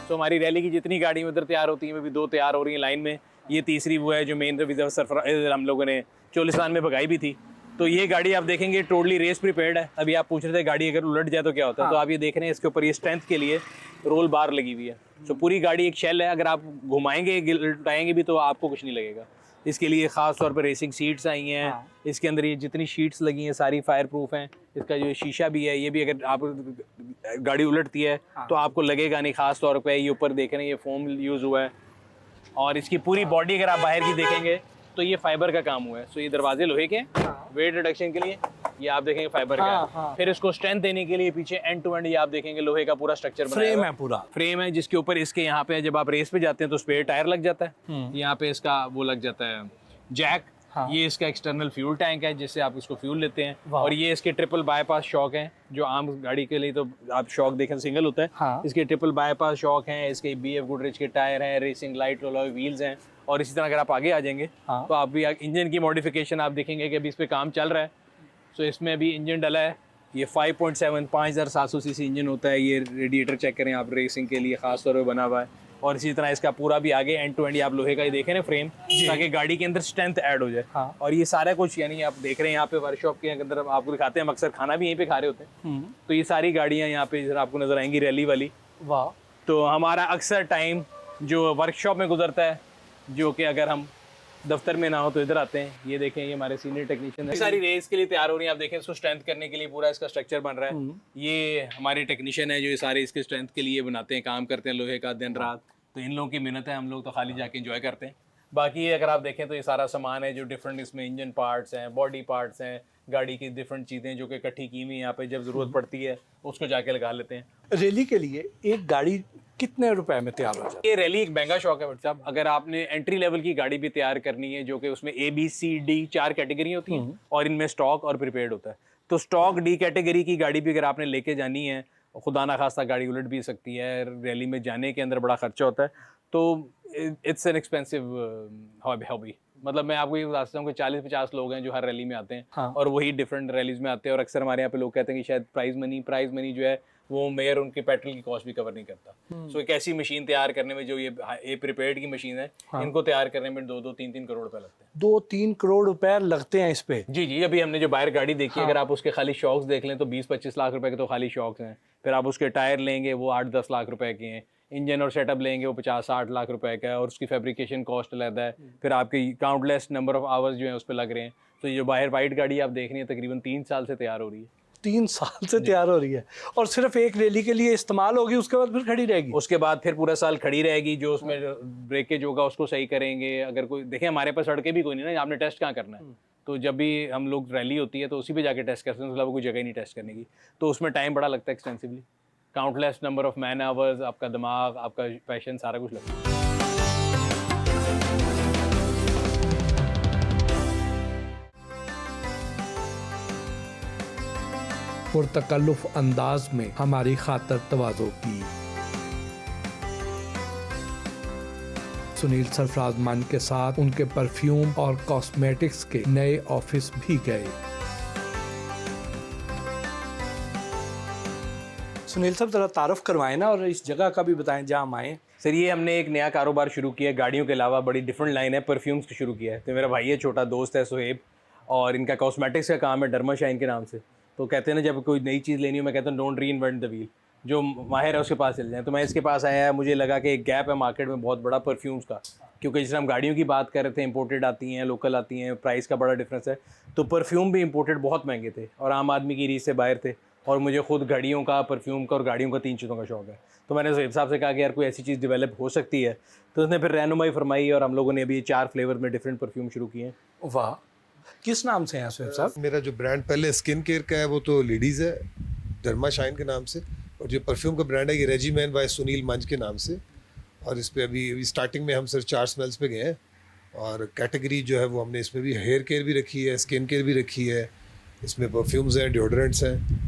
तो हमारी रैली की जितनी गाड़ी उधर तैयार होती हैं, वो भी 2 तैयार हो रही हैं लाइन में। ये तीसरी वो है जो मेन रवि सरफराज हम लोगों ने चोलिस्तान में भगाई भी थी। तो ये गाड़ी आप देखेंगे टोटली रेस प्रिपेयर्ड है। अभी आप पूछ रहे थे गाड़ी अगर उलट जाए तो क्या होता है। तो आप ये देख रहे हैं इसके ऊपर ये स्ट्रेंथ के लिए रोल बार लगी हुई है। तो पूरी गाड़ी एक शेल है, अगर आप घुमाएंगे उलटाएंगे भी तो आपको कुछ नहीं लगेगा। इसके लिए ख़ास तौर पर रेसिंग सीट्स आई हैं। इसके अंदर ये जितनी शीट्स लगी हैं सारी फायर प्रूफ हैं। इसका जो शीशा भी है, ये भी अगर आप गाड़ी उलटती है तो आपको लगेगा नहीं। ख़ास तौर पे ये ऊपर देख रहे हैं, ये फोम यूज़ हुआ है। और इसकी पूरी बॉडी अगर आप बाहर की देखेंगे तो ये फाइबर का काम हुआ है। सो ये दरवाजे लोहे के, वेट रिडक्शन के लिए ये आप देखेंगे फाइबर का है। फिर इसको स्ट्रेंथ देने के लिए पीछे एंड टू एंड ये आप देखेंगे लोहे का पूरा स्ट्रक्चर फ्रेम है, पूरा फ्रेम है, जिसके ऊपर इसके यहाँ पे जब आप रेस पे जाते हैं तो स्पेयर टायर लग जाता है। यहाँ पे इसका वो लग जाता है जैक। ये इसका एक्सटर्नल फ्यूल टैंक है जिससे आप इसको फ्यूल लेते हैं। और ये इसके ट्रिपल बाईपास शॉक हैं, जो आम गाड़ी के लिए तो आप शॉक देखें सिंगल होता है। इसके ट्रिपल बाईपास शॉक हैं, इसके BF गुडरिच के टायर हैं, रेसिंग लाइट अलॉय व्हील्स हैं। और इसी तरह अगर आप आगे आ जाएंगे तो आप भी इंजन की मॉडिफिकेशन आप देखेंगे कि अभी इस पे काम चल रहा है। सो इसमें अभी इंजन डला है। ये 5.7 5700 सीसी इंजन होता है। ये रेडिएटर चेक करें आप, रेसिंग के लिए खास तौर पर बना हुआ है। और इसी तरह इसका पूरा भी आगे एंड टू एंड आप लोहे का ही देखें ना फ्रेम, ताकि गाड़ी के अंदर स्ट्रेंथ ऐड हो जाए। और ये सारा कुछ यानी आप देख रहे हैं यहाँ पे वर्कशॉप के अंदर आपको दिखाते हैं, हम अक्सर खाना भी यहीं पे खा रहे होते हैं। तो ये सारी गाड़ियाँ यहाँ पे आपको नजर आएंगी रैली वाली। वाह। तो हमारा अक्सर टाइम जो वर्कशॉप में गुजरता है, जो कि अगर हम दफ्तर में ना हो तो इधर आते हैं। ये देखें, ये हमारे सीनियर टेक्नीशियन है, सारी रेस के लिए तैयार हो रही है। आप देखें इसको स्ट्रेंथ करने के लिए पूरा इसका स्ट्रक्चर बन रहा है। ये हमारे टेक्नीशियन है जो ये सारे इसके स्ट्रेंथ के लिए बनाते हैं, काम करते हैं लोहे का दिन रात। तो इन लोगों की मेहनत है, हम लोग तो खाली जाके एंजॉय करते हैं। बाकी अगर आप देखें तो ये सारा सामान है जो डिफरेंट, इसमें इंजन पार्ट्स हैं, बॉडी पार्ट्स हैं, गाड़ी की डिफरेंट चीज़ें जो कि इकट्ठी की हुई यहाँ पे जब ज़रूरत पड़ती है उसको जाके लगा लेते हैं। रैली के लिए एक गाड़ी कितने रुपए में तैयार हो जाती है? ये रैली एक महंगा शौक है साहब। अगर आपने एंट्री लेवल की गाड़ी भी तैयार करनी है, जो कि उसमें ABCD 4 कैटेगरी होती हैं और इनमें स्टॉक और प्रीपेड होता है। तो स्टॉक D कैटेगरी की गाड़ी भी अगर आपने लेके जानी है, खुदा ना खास्ता गाड़ी उलट भी सकती है, रैली में जाने के अंदर बड़ा खर्चा होता है, तो इट्स एन एक्सपेंसिव हॉबी। मतलब मैं आपको ये बताता हूँ कि 40-50 लोग हैं जो हर रैली में आते हैं। और वही डिफरेंट रैलीज में आते हैं। और अक्सर हमारे यहाँ पे लोग कहते हैं कि शायद प्राइज मनी जो है वो मेयर उनके पेट्रोल की कॉस्ट भी कवर नहीं करता। सो एक ऐसी मशीन तैयार करने में, जो ये प्रीपेड की मशीन है, इनको तैयार करने में 2-3 करोड़ रुपए लगते हैं। 2-3 करोड़ रुपए लगते हैं इस पे? जी। अभी हमने जो बाहर गाड़ी देखी, अगर आप उसके खाली शॉक्स देख लें तो 20-25 लाख रुपए के तो खाली शॉक्स हैं। फिर आप उसके टायर लेंगे वो 8-10 लाख रुपए के हैं। इंजन और सेटअप लेंगे वो 50-60 लाख रुपए का है। और उसकी फैब्रिकेशन कॉस्ट अलग है। फिर आपके काउंटलेस नंबर ऑफ आवर्स जो है उस पर लग रहे हैं। तो ये जो बाहर वाइट गाड़ी आप देख रही है तकरीबन 3 साल से तैयार हो रही है। 3 साल से तैयार हो रही है और सिर्फ एक रैली के लिए इस्तेमाल होगी, उसके बाद फिर खड़ी रहेगी? उसके बाद फिर पूरा साल खड़ी रहेगी। जो उसमें ब्रेकेज होगा उसको सही करेंगे। अगर कोई देखें, हमारे पास सड़कें भी कोई नहीं ना, आपने टेस्ट कहाँ करना है? तो जब भी हम लोग रैली होती है तो उसी पे जाके टेस्ट करते हैं, मतलब कोई जगह ही नहीं टेस्ट करने की। तो उसमें टाइम बड़ा लगता है extensively. Countless number of man hours, आपका दिमाग, आपका पैशन, सारा कुछ लगता है। पुरतकल्लुफ अंदाज में हमारी खातर तवाज़ो की। सुनील सरफराज मान के साथ उनके परफ्यूम और कॉस्मेटिक्स के नए ऑफिस भी गए। सुनील साहब जरा तारुफ करवाएं ना, और इस जगह का भी बताएं जहाँ हम आए। सर, ये हमने एक नया कारोबार शुरू किया है। गाड़ियों के अलावा बड़ी डिफरेंट लाइन है, परफ्यूम्स की शुरू किया है। तो मेरा भाई है, छोटा दोस्त है सुहेब, और इनका कॉस्मेटिक्स का काम है डर्मा शाइन के नाम से। तो कहते हैं ना, जब कोई नई चीज़ लेनी हो, मैं कहता हूँ डोंट री इन्वेंट द व्हील, जो माहिर है उसके पास चल जाए। तो मैं इसके पास आया, मुझे लगा कि एक गैप है मार्केट में बहुत बड़ा परफ्यूम्स का, क्योंकि जैसे हम गाड़ियों की बात कर रहे थे, इंपोर्टेड आती हैं, लोकल आती हैं, प्राइस का बड़ा डिफरेंस है। तो परफ्यूम भी इंपोर्टेड बहुत महंगे थे और आम आदमी की रीच से बाहर थे। और मुझे खुद गाड़ियों का, परफ्यूम का और गाड़ियों का 3 चीज़ों का शौक है। तो मैंने सुहेब साहब से कहा कि यार कोई ऐसी चीज़ डेवलप हो सकती है। तो उसने फिर रहनुमाई फरमाई और हम लोगों ने अभी 4 फ्लेवर में डिफरेंट परफ्यूम शुरू किए हैं। वाह, किस नाम से हैं सुहेब साहब? मेरा जो ब्रांड पहले स्किन केयर का है वो तो लेडीज़ है, डर्मा शाइन के नाम से। और जो परफ्यूम का ब्रांड है ये रेजिमेन बाय सुनील मंज के नाम से। और इस पर अभी स्टार्टिंग में हम सिर्फ 4 स्मेल्स पे गए हैं। और कैटेगरी जो है वो हमने इसमें भी हेयर केयर भी रखी है, स्किन केयर भी रखी है, इसमें परफ्यूम्स हैं, डिओड्रेंट्स हैं।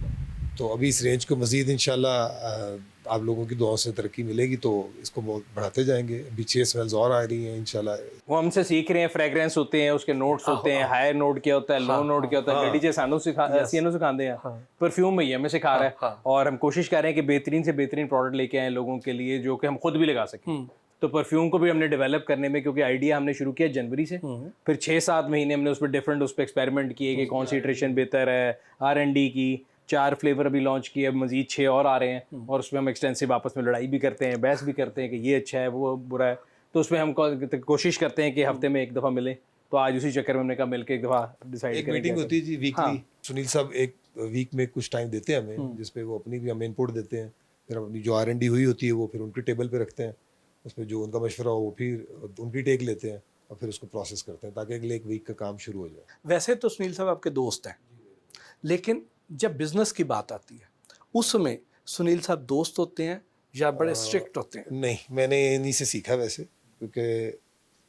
तो अभी इस रेंज को मज़ीद इंशाल्लाह आप लोगों की दुआओं से तरक्की मिलेगी तो इसको बढ़ाते जाएंगे। अभी 6 स्मेल्स और आ रही हैं इंशाल्लाह। वो हमसे सीख रहे हैं। फ्रेग्रेंस होते हैं, उसके नोट्स होते हैं, हायर नोट क्या होता है, लो नोट क्या होता है। गड्डी सानू सिखाते हैं, परफ्यूम में हमें सिखा रहा है। और हम कोशिश कर रहे हैं कि बेहतरीन से बेहतरीन प्रोडक्ट लेके आए लोगों के लिए, जो कि हम खुद भी लगा सकें। तो परफ्यूम को भी हमने डेवलप करने में, क्योंकि आइडिया हमने शुरू किया जनवरी से, फिर 6-7 महीने हमने उस पर डिफरेंट उस पर एक्सपेरिमेंट किए कि कौन सी इटरेशन बेहतर है। R&D की 4 फ्लेवर अभी लॉन्च किए, मजीद 6 और आ रहे हैं। और उसमें हम एक्सटेंसिव आपस में लड़ाई भी करते हैं, बहस भी करते हैं कि ये अच्छा है वो बुरा है। तो उसमें हम कोशिश करते हैं कि हफ्ते में 1 दफ़ा मिलें तो आज उसी चक्कर में हमने कहा मिलके एक दफ़ा डिसाइड एक करें मीटिंग क्या होती है जी वीकली। हाँ। सुनील साहब एक वीक में कुछ टाइम देते हैं हमें, जिसपे वो अपनी भी हमें इनपुट देते हैं, फिर हम अपनी जो R&D हुई होती है वो फिर उनके टेबल पे रखते हैं, उसमें जो उनका मशवरा हो वो फिर उनकी टेक लेते हैं और फिर उसको प्रोसेस करते हैं ताकि अगले एक वीक का काम शुरू हो जाए। वैसे तो सुनील साहब आपके दोस्त हैं, लेकिन जब बिजनेस की बात आती है उसमें सुनील साहब दोस्त होते हैं या बड़े स्ट्रिक्ट होते हैं? नहीं, मैंने इन्हीं से सीखा वैसे, क्योंकि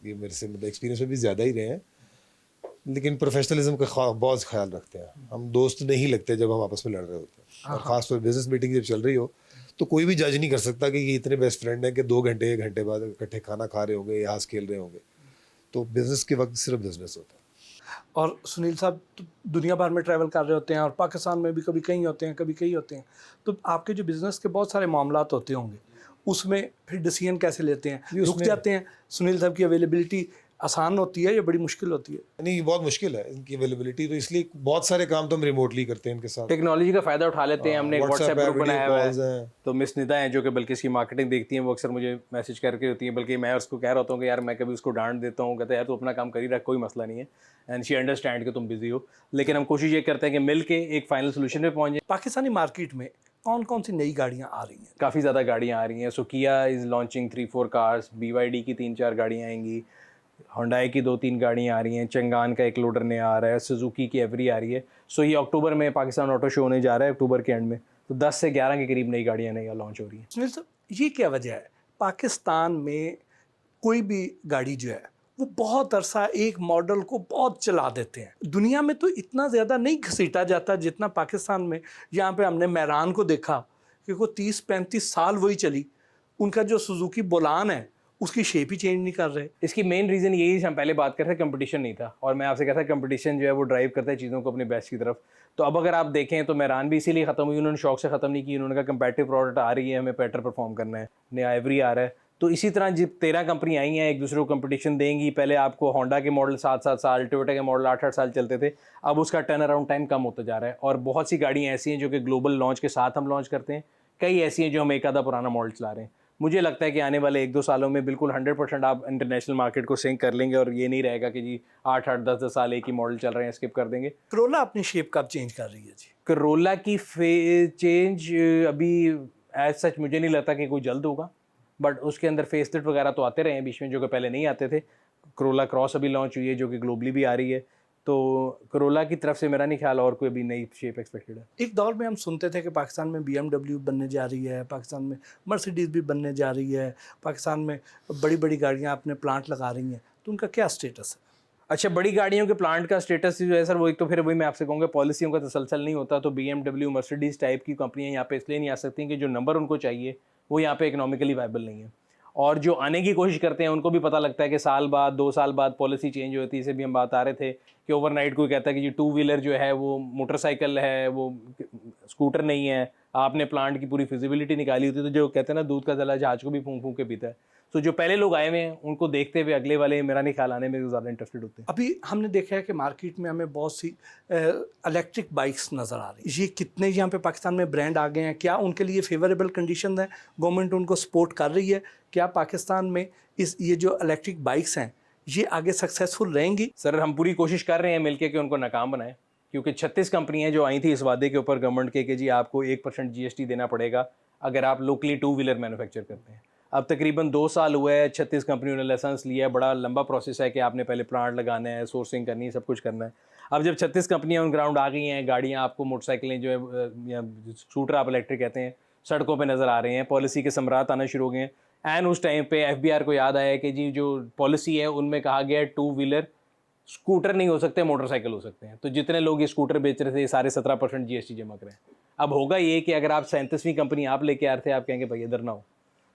ये मेरे से मतलब एक्सपीरियंस में भी ज़्यादा ही रहे हैं, लेकिन प्रोफेशनलिज्म का बहुत ख्याल रखते हैं। हम दोस्त नहीं लगते जब हम आपस में लड़ रहे होते हैं, और ख़ास तौर बिजनेस मीटिंग जब चल रही हो तो कोई भी जज नहीं कर सकता कि ये इतने बेस्ट फ्रेंड हैं कि 2 घंटे 1 घंटे बाद इकट्ठे खाना खा रहे होंगे या हंस खेल रहे होंगे। तो बिजनेस के वक्त सिर्फ बिजनेस होता है। और सुनील साहब तो दुनिया भर में ट्रैवल कर रहे होते हैं और पाकिस्तान में भी कभी कहीं होते हैं, कभी कहीं होते हैं, तो आपके जो बिज़नेस के बहुत सारे मामलात होते होंगे, उसमें फिर डिसीजन कैसे लेते हैं? रुक जाते हैं? सुनील साहब की अवेलेबिलिटी आसान होती है या बड़ी मुश्किल होती है? नहीं, ये बहुत मुश्किल है इनकी अवेलेबिलिटी, तो इसलिए बहुत सारे काम तो हम रिमोटली करते हैं इनके साथ। टेक्नोलॉजी का फ़ायदा उठा लेते हैं। हमने एक WhatsApp व्हाट्सएप है, ग्रुप वीडियो बनाया हुआ कॉल्स है, हैं। तो मिस निदा हैं जो कि बल्कि इसकी मार्केटिंग देखती हैं, वो अक्सर मुझे मैसेज करके होती है, बल्कि मैं उसको कह रहा होता हूँ कि यार मैं कभी उसको डांट देता हूँ, कहते हैं यार तू अपना काम कर ही रहा, कोई मसला नहीं है, एंड शी अंडरस्टैंड कि तुम बिजी हो, लेकिन हम कोशिश ये करते हैं कि मिल के एक फाइनल सोल्यूशन पे पहुँच जाए। पाकिस्तानी मार्केट में कौन कौन सी नई गाड़ियाँ आ रही हैं? काफ़ी ज़्यादा गाड़ियाँ आ रही हैं। सो किया इज़ लॉन्चिंग 3-4 कार्स, BYD की 3-4 गाड़ियाँ आएंगी, होंडाई की 2-3 गाड़ियाँ आ रही हैं, चंगान का एक लोडर नया आ रहा है, सुजुकी की एवरी आ रही है। सो ये अक्टूबर में पाकिस्तान ऑटो शो होने जा रहा है, अक्टूबर के एंड में, तो 10 से 11 के करीब नई गाड़ियाँ नई लॉन्च हो रही हैं। सुनील साहब, ये क्या वजह है पाकिस्तान में कोई भी गाड़ी जो है वो बहुत अरसा एक मॉडल को बहुत चला देते हैं? दुनिया में तो इतना ज़्यादा नहीं घसीटा जाता जितना पाकिस्तान में। यहाँ पे हमने मेहरान को देखा कि वो 30-35 साल वही चली, उनका जो सुजुकी बोलान है उसकी शेप ही चेंज नहीं कर रहे। इसकी मेन रीज़न यही है, हम पहले बात कर रहे थे, कंपटीशन नहीं था, और मैं आपसे कहता कंपटीशन जो है वो ड्राइव करता है चीज़ों को अपने बेस्ट की तरफ। तो अब अगर आप देखें तो मेहरान भी इसीलिए ख़त्म हुई, उन्होंने शौक से ख़त्म नहीं की, उन्होंने कहा कंपेटिटिव प्रोडक्ट आ रही है, हमें बेटर परफॉर्म करना है, नया एवरी आ रहा है। तो इसी तरह जब 13 कंपनी आई हैं, एक दूसरे को कंपटीशन देंगी। पहले आपको होंडा के मॉडल 7-7 साल, टोयोटा के मॉडल 8-8 साल चलते थे, अब उसका टर्न अराउंड टाइम कम होता जा रहा है, और बहुत सी गाड़ियाँ ऐसी हैं जो कि ग्लोबल लॉन्च के साथ हम लॉन्च करते हैं, कई ऐसी हैं जो हम एक आधा पुराना मॉडल चला रहे हैं। मुझे लगता है कि आने वाले 1-2 सालों में बिल्कुल 100% आप इंटरनेशनल मार्केट को सिंक कर लेंगे, और ये नहीं रहेगा कि जी 8-8, 10-10 साल एक ही मॉडल चल रहे हैं, स्किप कर देंगे। करोला अपनी शेप कब चेंज कर रही है जी? करोला की चेंज अभी एज सच मुझे नहीं लगता कि कोई जल्द होगा, बट उसके अंदर फेसलिफ्ट वगैरह तो आते रहे हैं बीच में, जो कि पहले नहीं आते थे। करोला क्रॉस अभी लॉन्च हुई है जो कि ग्लोबली भी आ रही है, तो करोला की तरफ से मेरा नहीं ख्याल और कोई अभी नई शेप एक्सपेक्टेड है। एक दौर में हम सुनते थे कि पाकिस्तान में BMW बनने जा रही है, पाकिस्तान में मर्सिडीज़ भी बनने जा रही है, पाकिस्तान में बड़ी बड़ी गाड़ियाँ अपने प्लांट लगा रही हैं, तो उनका क्या स्टेटस है? अच्छा, बड़ी गाड़ियों के प्लांट का स्टेटस जो है सर, वो एक तो फिर वही मैं आपसे कहूँगा, पॉलिसियों का तसलसल नहीं होता, तो BMW मर्सिडीज़ टाइप की कंपनियाँ यहाँ पे इसलिए नहीं आ सकती कि जो नंबर उनको चाहिए वो यहाँ पे इकोनॉमिकली वायबल नहीं है, और जो आने की कोशिश करते हैं उनको भी पता लगता है कि साल बाद 2 साल बाद पॉलिसी चेंज होती है। इसे भी हम बात आ रहे थे कि ओवरनाइट कोई कहता है कि जी 2 व्हीलर जो है वो मोटरसाइकिल है, वो स्कूटर नहीं है, आपने प्लांट की पूरी फिजिबिलिटी निकाली होती है, तो जो कहते हैं ना दूध का जला जहाज को भी फूंक फूंक के पीता है। तो जो पहले लोग आए हुए हैं उनको देखते हुए अगले वाले मेरा नहीं ख्याल आने में ज़्यादा इंटरेस्टेड होते हैं। अभी हमने देखा है कि मार्केट में हमें बहुत सी इलेक्ट्रिक बाइक्स नज़र आ रही है। ये कितने यहाँ पे पाकिस्तान में ब्रांड आ गए हैं, क्या उनके लिए फेवरेबल कंडीशन है, गवर्नमेंट उनको सपोर्ट कर रही है? क्या पाकिस्तान में ये जो इलेक्ट्रिक बाइक्स हैं ये आगे सक्सेसफुल रहेंगी? सर हम पूरी कोशिश कर रहे हैं मिलके कि उनको नाकाम बनाएं, क्योंकि 36 कंपनियां जो आई थी इस वादे के ऊपर गवर्नमेंट के कि जी आपको 1% GST देना पड़ेगा अगर आप लोकली 2 व्हीलर मैन्युफैक्चर करते हैं। अब तकरीबन 2 साल हुआ है, 36 कंपनियों ने लाइसेंस लिया है, बड़ा लंबा प्रोसेस है कि आपने पहले प्लांट लगाना है, सोर्सिंग करनी है, सब कुछ करना है। अब जब 36 कंपनियां ऑन ग्राउंड आ गई हैं, गाड़ियाँ आपको मोटरसाइकिलें जो है या स्कूटर आप इलेक्ट्रिक कहते हैं सड़कों पे नज़र आ रहे हैं, पॉलिसी के समरात आना शुरू हो गए हैं, एंड उस टाइम पे FBR को याद आया कि जी जो पॉलिसी है उनमें कहा गया है 2 व्हीलर स्कूटर नहीं हो सकते, मोटरसाइकिल हो सकते हैं। तो जितने लोग ये स्कूटर बेच रहे थे सारे 17% GST जमा करें। अब होगा ये कि अगर आप 37वीं कंपनी आप लेके आ रहे थे, आप कहेंगे भाई इधर ना हो।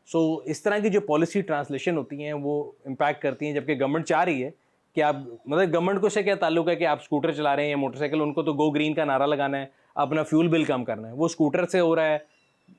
सो इस तरह की जो पॉलिसी ट्रांसलेशन होती हैं वो इम्पैक्ट करती हैं, जबकि गवर्नमेंट चाह रही है कि आप मतलब गवर्नमेंट को से क्या ताल्लुक है कि आप स्कूटर चला रहे हैं या मोटरसाइकिल, उनको तो गो ग्रीन का नारा लगाना है, अपना फ्यूल बिल कम करना है। वो स्कूटर से हो रहा है,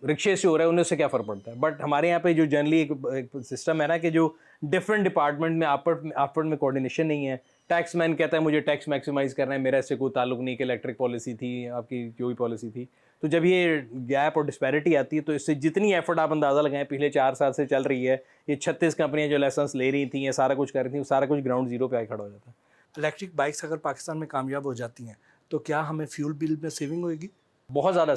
रिक्शे से हो रहा है, उन्हें उससे क्या फ़र्क पड़ता है। बट हमारे यहाँ पे जो जनरली एक सिस्टम है ना कि जो डिफरेंट डिपार्टमेंट में आपस में कोऑर्डिनेशन नहीं है। टैक्स मैन कहता है मुझे टैक्स मैक्सिमाइज करना है, मेरा इससे कोई ताल्लुक नहीं कि इलेक्ट्रिक पॉलिसी थी, आपकी जो भी पॉलिसी थी। तो जब ये गैप और डिस्पैरिटी आती है तो इससे जितनी एफर्ट आप अंदाज़ा लगाएं पिछले 4 साल से चल रही है, ये 36 कंपनियां जो लाइसेंस ले रही थी, ये सारा कुछ कर रही थी, सारा कुछ ग्राउंड जीरो पे आके खड़ा हो जाता है। इलेक्ट्रिक बाइक्स अगर पाकिस्तान में कामयाब हो जाती हैं तो क्या हमें फ्यूल बिल में सेविंग होएगी? बहुत ज़्यादा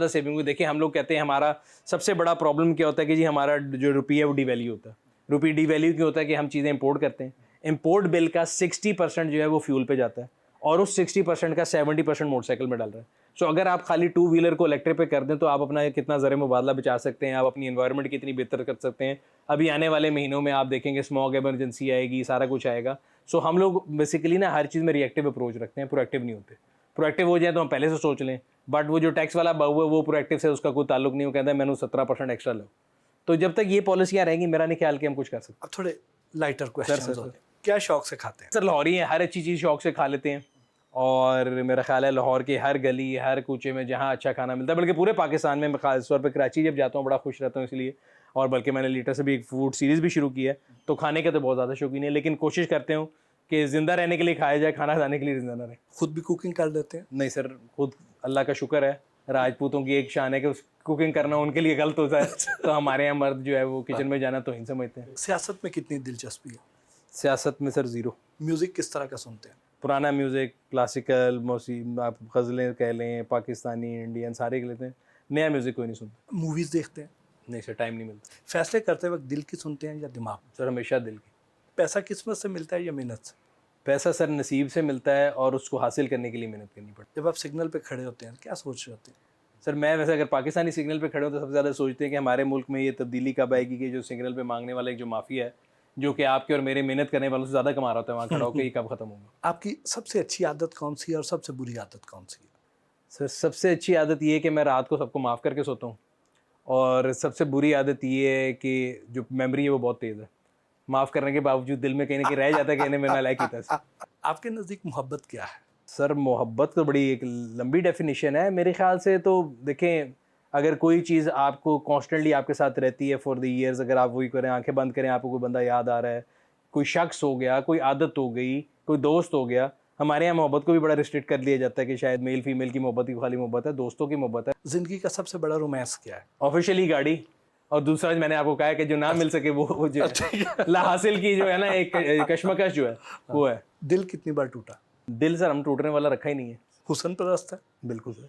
सेविंग हुई। देखिए हम लोग कहते हैं हमारा सबसे बड़ा प्रॉब्लम क्या होता है कि जी हमारा जो रुपये है वो डिवैल्यू होता है। रुपये डिवैल्यू क्यों होता है कि हम चीज़ें इंपोर्ट करते हैं। इंपोर्ट बिल का 60% जो है वो फ्यूल पे जाता है और उस 60% का 70% मोटरसाइकिल में डाल रहा है। सो अगर आप खाली 2 व्हीलर को इलेक्ट्रिक पे कर दें तो आप अपना कितना ज़र मुबादला बचा सकते हैं, आप अपनी एनवायरनमेंट कितनी बेहतर कर सकते हैं। अभी आने वाले महीनों में आप देखेंगे स्मॉग इमरजेंसी आएगी, सारा कुछ आएगा। सो हम लोग बेसिकली ना हर चीज़ में रिएक्टिव अप्रोच रखते हैं, प्रोएक्टिव नहीं होते। प्रोएक्टिव हो जाए तो हम पहले से सोच लें, बट वो जो टैक्स वाला बाबू है वो प्रोएक्टिव से उसका कोई ताल्लुक नहीं, वो कहता है मैंने 17% एक्स्ट्रा लो। तो जब तक ये पॉलिसियाँ रहेंगी मेरा नहीं ख्याल कि हम कुछ कर सकते। अब थोड़े लाइटर क्वेश्चन होते हैं, क्या शौक से खाते हैं? सर लाहौरी हैं, हर अच्छी चीज़ शौक से खा लेते हैं और मेरा ख्याल है लाहौर के हर गली हर कूचे में जहाँ अच्छा खाना मिलता है, बल्कि पूरे पाकिस्तान में मैं खास तौर पर कराची जब जाता हूँ बड़ा खुश रहता हूँ इसलिए। और बल्कि मैंने लीटर से भी एक फूड सीरीज़ भी शुरू की है, तो खाने के तो बहुत ज़्यादा शौकीन है, लेकिन कोशिश करते हूँ कि ज़िंदा रहने के लिए खाया जाए, खाना खाने के लिए ज़िंदा ना रहे। खुद भी कुकिंग कर लेते हैं? नहीं सर, खुद अल्लाह का शुक्र है, राजपूतों की एक शान है कि कुकिंग करना उनके लिए गलत होता है। तो हमारे यहाँ मर्द जो है वो किचन में जाना तो ही समझते हैं। सियासत में कितनी दिलचस्पी है? सियासत में सर ज़ीरो। म्यूज़िक किस तरह का सुनते हैं? पुराना म्यूज़िक, क्लासिकल, मौसीकी, आप गज़लें कह लें, पाकिस्तानी, इंडियन, सारे कह लेते हैं। नया म्यूज़िक कोई नहीं सुनता। मूवीज़ देखते हैं? नहीं सर, टाइम नहीं मिलता। फैसले करते वक्त दिल की सुनते हैं या दिमाग? सर हमेशा दिल की। पैसा किस्मत से मिलता है या मेहनत से? पैसा सर नसीब से मिलता है और उसको हासिल करने के लिए मेहनत करनी पड़ती है। जब आप सिग्नल पे खड़े होते हैं क्या सोच रहे होते हैं? सर मैं वैसे अगर पाकिस्तानी सिग्नल पे खड़े हो तो सबसे ज़्यादा सोचते हैं कि हमारे मुल्क में ये तब्दीली कब आएगी कि जो सिग्नल पे मांगने वाला एक जो माफिया है, जो कि आपके और मेरे मेहनत करने वालों से ज़्यादा कमा रहा होता है, वहाँ खड़ा होकर ये कब ख़त्म होगा। आपकी सबसे अच्छी आदत कौन सी है और सबसे बुरी आदत कौन सी है? सर सबसे अच्छी आदत ये है कि मैं रात को सबको माफ़ करके सोता हूँ, और सबसे बुरी आदत ये है कि जो मेमोरी है वो बहुत तेज़ है। माफ़ करने के बावजूद दिल में कहीं ना कहीं रह जाता है कि इन्हें मैंने लाइक किया था। आपके नज़दीक मोहब्बत क्या है? सर मोहब्बत तो बड़ी एक लंबी डेफिनेशन है मेरे ख्याल से। तो देखें, अगर कोई चीज़ आपको कॉन्स्टेंटली आपके साथ रहती है फॉर द ईयर्स, अगर आप वही करें, आंखें बंद करें, आपको कोई बंदा याद आ रहा है, कोई शख्स हो गया, कोई आदत हो गई, कोई दोस्त हो गया। हमारे यहाँ मोहब्बत को भी बड़ा रिस्ट्रिक्ट कर दिया जाता है कि शायद मेल फीमेल की मोहब्बत ही खाली मोहब्बत है, दोस्तों की मोहब्बत है। ज़िंदगी का सबसे बड़ा रोमांस क्या है? ऑफिशियली गाड़ी, और दूसरा मैंने आपको कहा है कि जो ना मिल सके वो जो ला हासिल की जो है ना एक कश्मकश जो है वो है। दिल कितनी बार टूटा? दिल सर हम टूटने वाला रखा ही नहीं है। हुस्न परस्त है? बिल्कुल सर।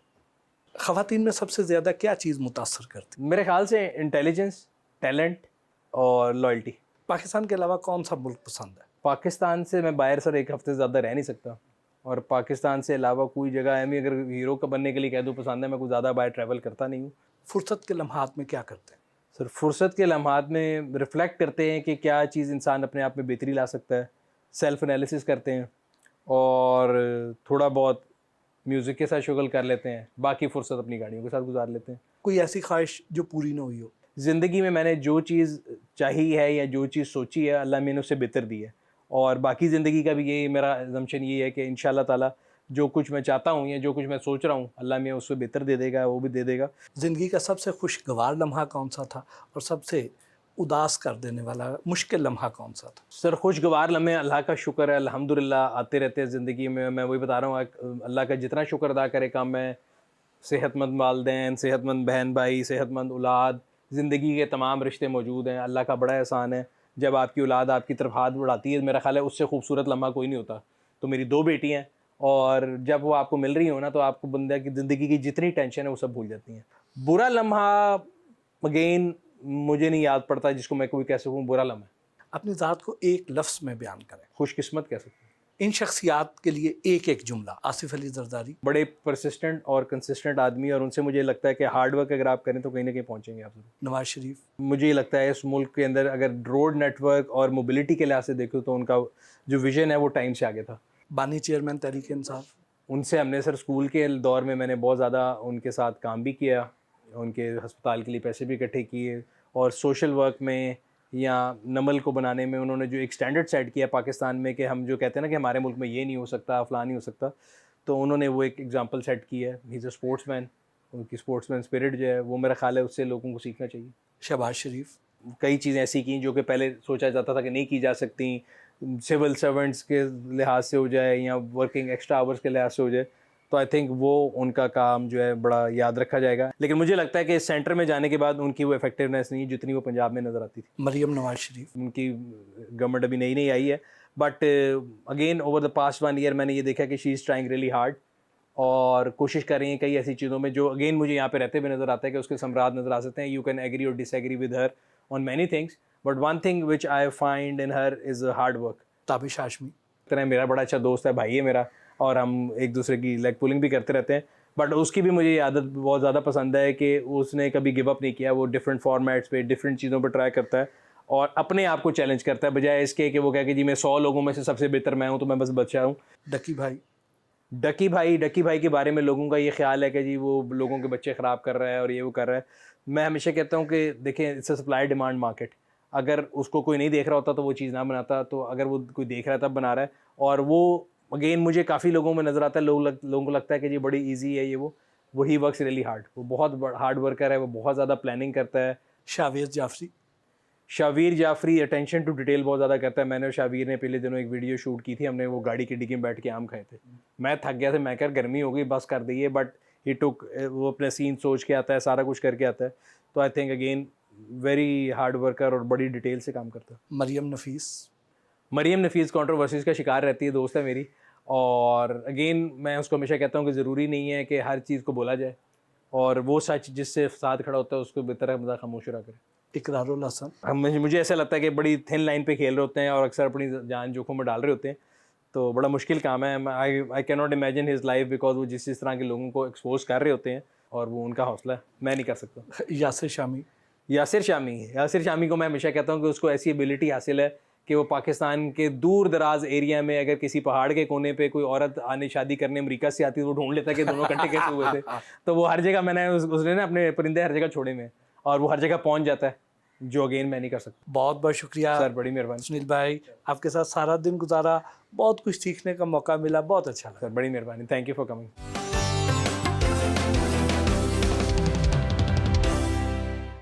ख़वातीन में सबसे ज़्यादा क्या चीज़ मुतासर करती? मेरे ख्याल से इंटेलिजेंस, टैलेंट और लॉयल्टी। पाकिस्तान के अलावा कौन सा मुल्क पसंद है? पाकिस्तान से मैं बाहर सर एक हफ्ते से ज़्यादा रह नहीं सकता, और पाकिस्तान से अलावा कोई जगह है मैं अगर हीरो का बनने के लिए कह दूँ पसंद है, मैं कुछ ज़्यादा बाहर ट्रैवल करता नहीं हूँ। फुर्सत के लम्हात में क्या करते हैं? सर फुर्सत के लम्हात में रिफ़्लेक्ट करते हैं कि क्या चीज़ इंसान अपने आप में बेहतरी ला सकता है, सेल्फ एनालिसिस करते हैं, और थोड़ा बहुत म्यूज़िक के साथ शुगल कर लेते हैं। बाकी फ़ुर्सत अपनी गाड़ियों के साथ गुजार लेते हैं। कोई ऐसी ख्वाहिश जो पूरी ना हुई हो? ज़िंदगी में मैंने जो चीज़ चाही है या जो चीज़ सोची है, अल्लाह मैंने उससे बेहतर दी है, और बाकी ज़िंदगी का भी यही मेरा अज़म्पशन ये है कि इंशाअल्लाह ताला जो कुछ मैं चाहता हूँ या जो कुछ मैं सोच रहा हूँ अल्लाह मैं उससे बेहतर दे देगा, वो भी दे देगा। ज़िंदगी का सबसे खुशगवार लम्हा कौन सा था और सबसे उदास कर देने वाला मुश्किल लम्हा कौन सा था? सर खुशगवार लम्हे अल्लाह का शुक्र है, अल्हम्दुलिल्लाह आते रहते हैं ज़िंदगी में। मैं वही बता रहा हूँ, अल्लाह का जितना शुक्र अदा करे काम में, सेहतमंद वालिदैन, सेहतमंद बहन भाई, सेहतमंद औलाद, ज़िंदगी के तमाम रिश्ते मौजूद हैं। अल्लाह का बड़ा एहसान है जब आपकी औलाद आपकी तरफ हाथ बढ़ाती है। मेरा ख्याल है उससे खूबसूरत लम्हा कोई नहीं होता। तो मेरी 2 बेटी हैं, और जब वो आपको मिल रही हो ना तो आपको बंदे की ज़िंदगी की जितनी टेंशन है वो सब भूल जाती हैं। बुरा लम्हा अगेन मुझे नहीं याद पड़ता जिसको मैं कोई कह सकूँ बुरा लम्हा। अपनी ज़ात को एक लफ्ज़ में बयान करें। खुशकिस्मत कह सकते हैं। इन शख्सियात के लिए एक एक जुमला। आसिफ अली जरदारी। बड़े परसिस्टेंट और कंसिस्टेंट आदमी, और उनसे मुझे लगता है कि हार्ड वर्क अगर आप करें तो कहीं ना कहीं पहुंचेंगे आप जरूर। नवाज शरीफ। मुझे लगता है इस मुल्क के अंदर अगर रोड नेटवर्क और मोबिलिटी के लिहाज से देखूँ तो उनका जो विजन है वो टाइम से आगे था। बानी चेयरमैन तहरीक इंसाफ। उनसे हमने सर स्कूल के दौर में मैंने बहुत ज़्यादा उनके साथ काम भी किया, उनके हस्पताल के लिए पैसे भी इकट्ठे किए, और सोशल वर्क में या नमल को बनाने में उन्होंने जो एक स्टैंडर्ड सेट किया पाकिस्तान में कि हम जो कहते हैं ना कि हमारे मुल्क में ये नहीं हो सकता, फलां नहीं हो सकता, तो उन्होंने वो एक एग्जांपल सेट की है। He is a sportsman. उनकी स्पोर्ट्समैन स्पिरिट जो है वो मेरा ख्याल है उससे लोगों को सीखना चाहिए। शहबाज शरीफ। कई चीज़ें ऐसी की जो कि पहले सोचा जाता था कि नहीं की जा सकती, सिविल सर्वेंट्स के लिहाज से हो जाए या वर्किंग एक्स्ट्रा आवर्स के लिहाज से हो जाए, तो आई थिंक वो उनका काम जो है बड़ा याद रखा जाएगा। लेकिन मुझे लगता है कि सेंटर में जाने के बाद उनकी वो इफेक्टिवनेस नहीं जितनी वो पंजाब में नज़र आती थी। मरियम नवाज शरीफ। उनकी गवर्नमेंट अभी नई नई आई है, but again over the past 1 year मैंने ये देखा कि she is trying really hard और कोशिश कर रही हैं कई ऐसी चीज़ों में जो अगेन मुझे यहाँ पे रहते हुए नज़र आता है कि उसके सम्राट नज़र आ सकते हैं. यू कैन एग्री और disagree with her on many things, but one thing which I find in her is hard work. Tabish Hashmi तरह मेरा बड़ा अच्छा दोस्त है, भाई है मेरा, और हम एक दूसरे की लेग पुलिंग भी करते रहते हैं. बट उसकी भी मुझे ये आदत बहुत ज़्यादा पसंद है कि उसने कभी गिव अप नहीं किया. वो डिफरेंट फॉर्मेट्स पे डिफरेंट चीज़ों पर ट्राई करता है और अपने आप को चैलेंज करता है, बजाय इसके कि वो कहे कि जी मैं 100 लोगों में से सबसे बेहतर मैं हूँ तो मैं बस बच्चा हूँ. डकी भाई के बारे में लोगों का ये ख्याल है कि जी वो लोगों के बच्चे ख़राब कर रहा है और ये वो कर रहा है. मैं हमेशा कहता हूँ कि देखें, it's a supply demand market. अगर उसको कोई नहीं देख रहा होता तो वो चीज़ ना बनाता, तो अगर वो कोई देख रहा है तब बना रहा है. और वो अगेन मुझे काफ़ी लोगों में नज़र आता है, लोगों को लगता है कि जी बड़ी ईजी है ये वो ही वर्क्स रियली हार्ड. वो बहुत हार्ड वर्कर है, वो बहुत ज़्यादा प्लानिंग करता है. Shavir Jafri attention to detail बहुत ज़्यादा करता है. मैंने और शावीर ने पिछले दिनों एक वीडियो शूट की थी. हमने वो गाड़ी की डिग्गी में बैठ के आम खाए थे. मैं थक गया था, मैं कह गर्मी हो गई बस कर दी है, बट ही टुक, वो अपने सीन सोच के आता है, सारा कुछ करके आता है. तो I think again very hard worker और बड़ी डिटेल से काम करता है. मरियम नफीस कंट्रोवर्सीज़ का शिकार रहती है, दोस्त है मेरी. और अगेन मैं उसको हमेशा कहता हूँ कि ज़रूरी नहीं है कि हर चीज़ को बोला जाए, और वो सच जिससे साथ खड़ा होता है उसको बेहतर है मज़ा खामोश रहा करे. इकरारुल हसन मुझे ऐसा लगता है कि बड़ी थिन लाइन पे खेल रहे होते हैं और अक्सर अपनी जान जोखों में डाल रहे होते हैं, तो बड़ा मुश्किल काम है. I can not imagine his life, because वो जिस तरह के लोगों को एक्सपोज कर रहे होते हैं और वो उनका हौसला है, मैं नहीं कर सकता. यासिर शामी को मैं हमेशा कहता हूँ कि उसको ऐसी एबिलिटी हासिल है कि वो पाकिस्तान के दूर दराज एरिया में अगर किसी पहाड़ के कोने पे कोई औरत आने शादी करने अमेरिका से आती है तो वो ढूंढ लेता है कि दोनों इकट्ठे कैसे हुए थे. तो वो हर जगह उसने ना अपने परिंदे हर जगह छोड़े में, और वो हर जगह पहुंच जाता है, जो अगेन मैं नहीं कर सकता. बहुत बहुत शुक्रिया सर, बड़ी मेहरबानी. सुनील भाई, आपके साथ सारा दिन गुजारा, बहुत कुछ सीखने का मौका मिला, बहुत अच्छा लगा. सर, बड़ी मेहरबानी. Thank you for coming.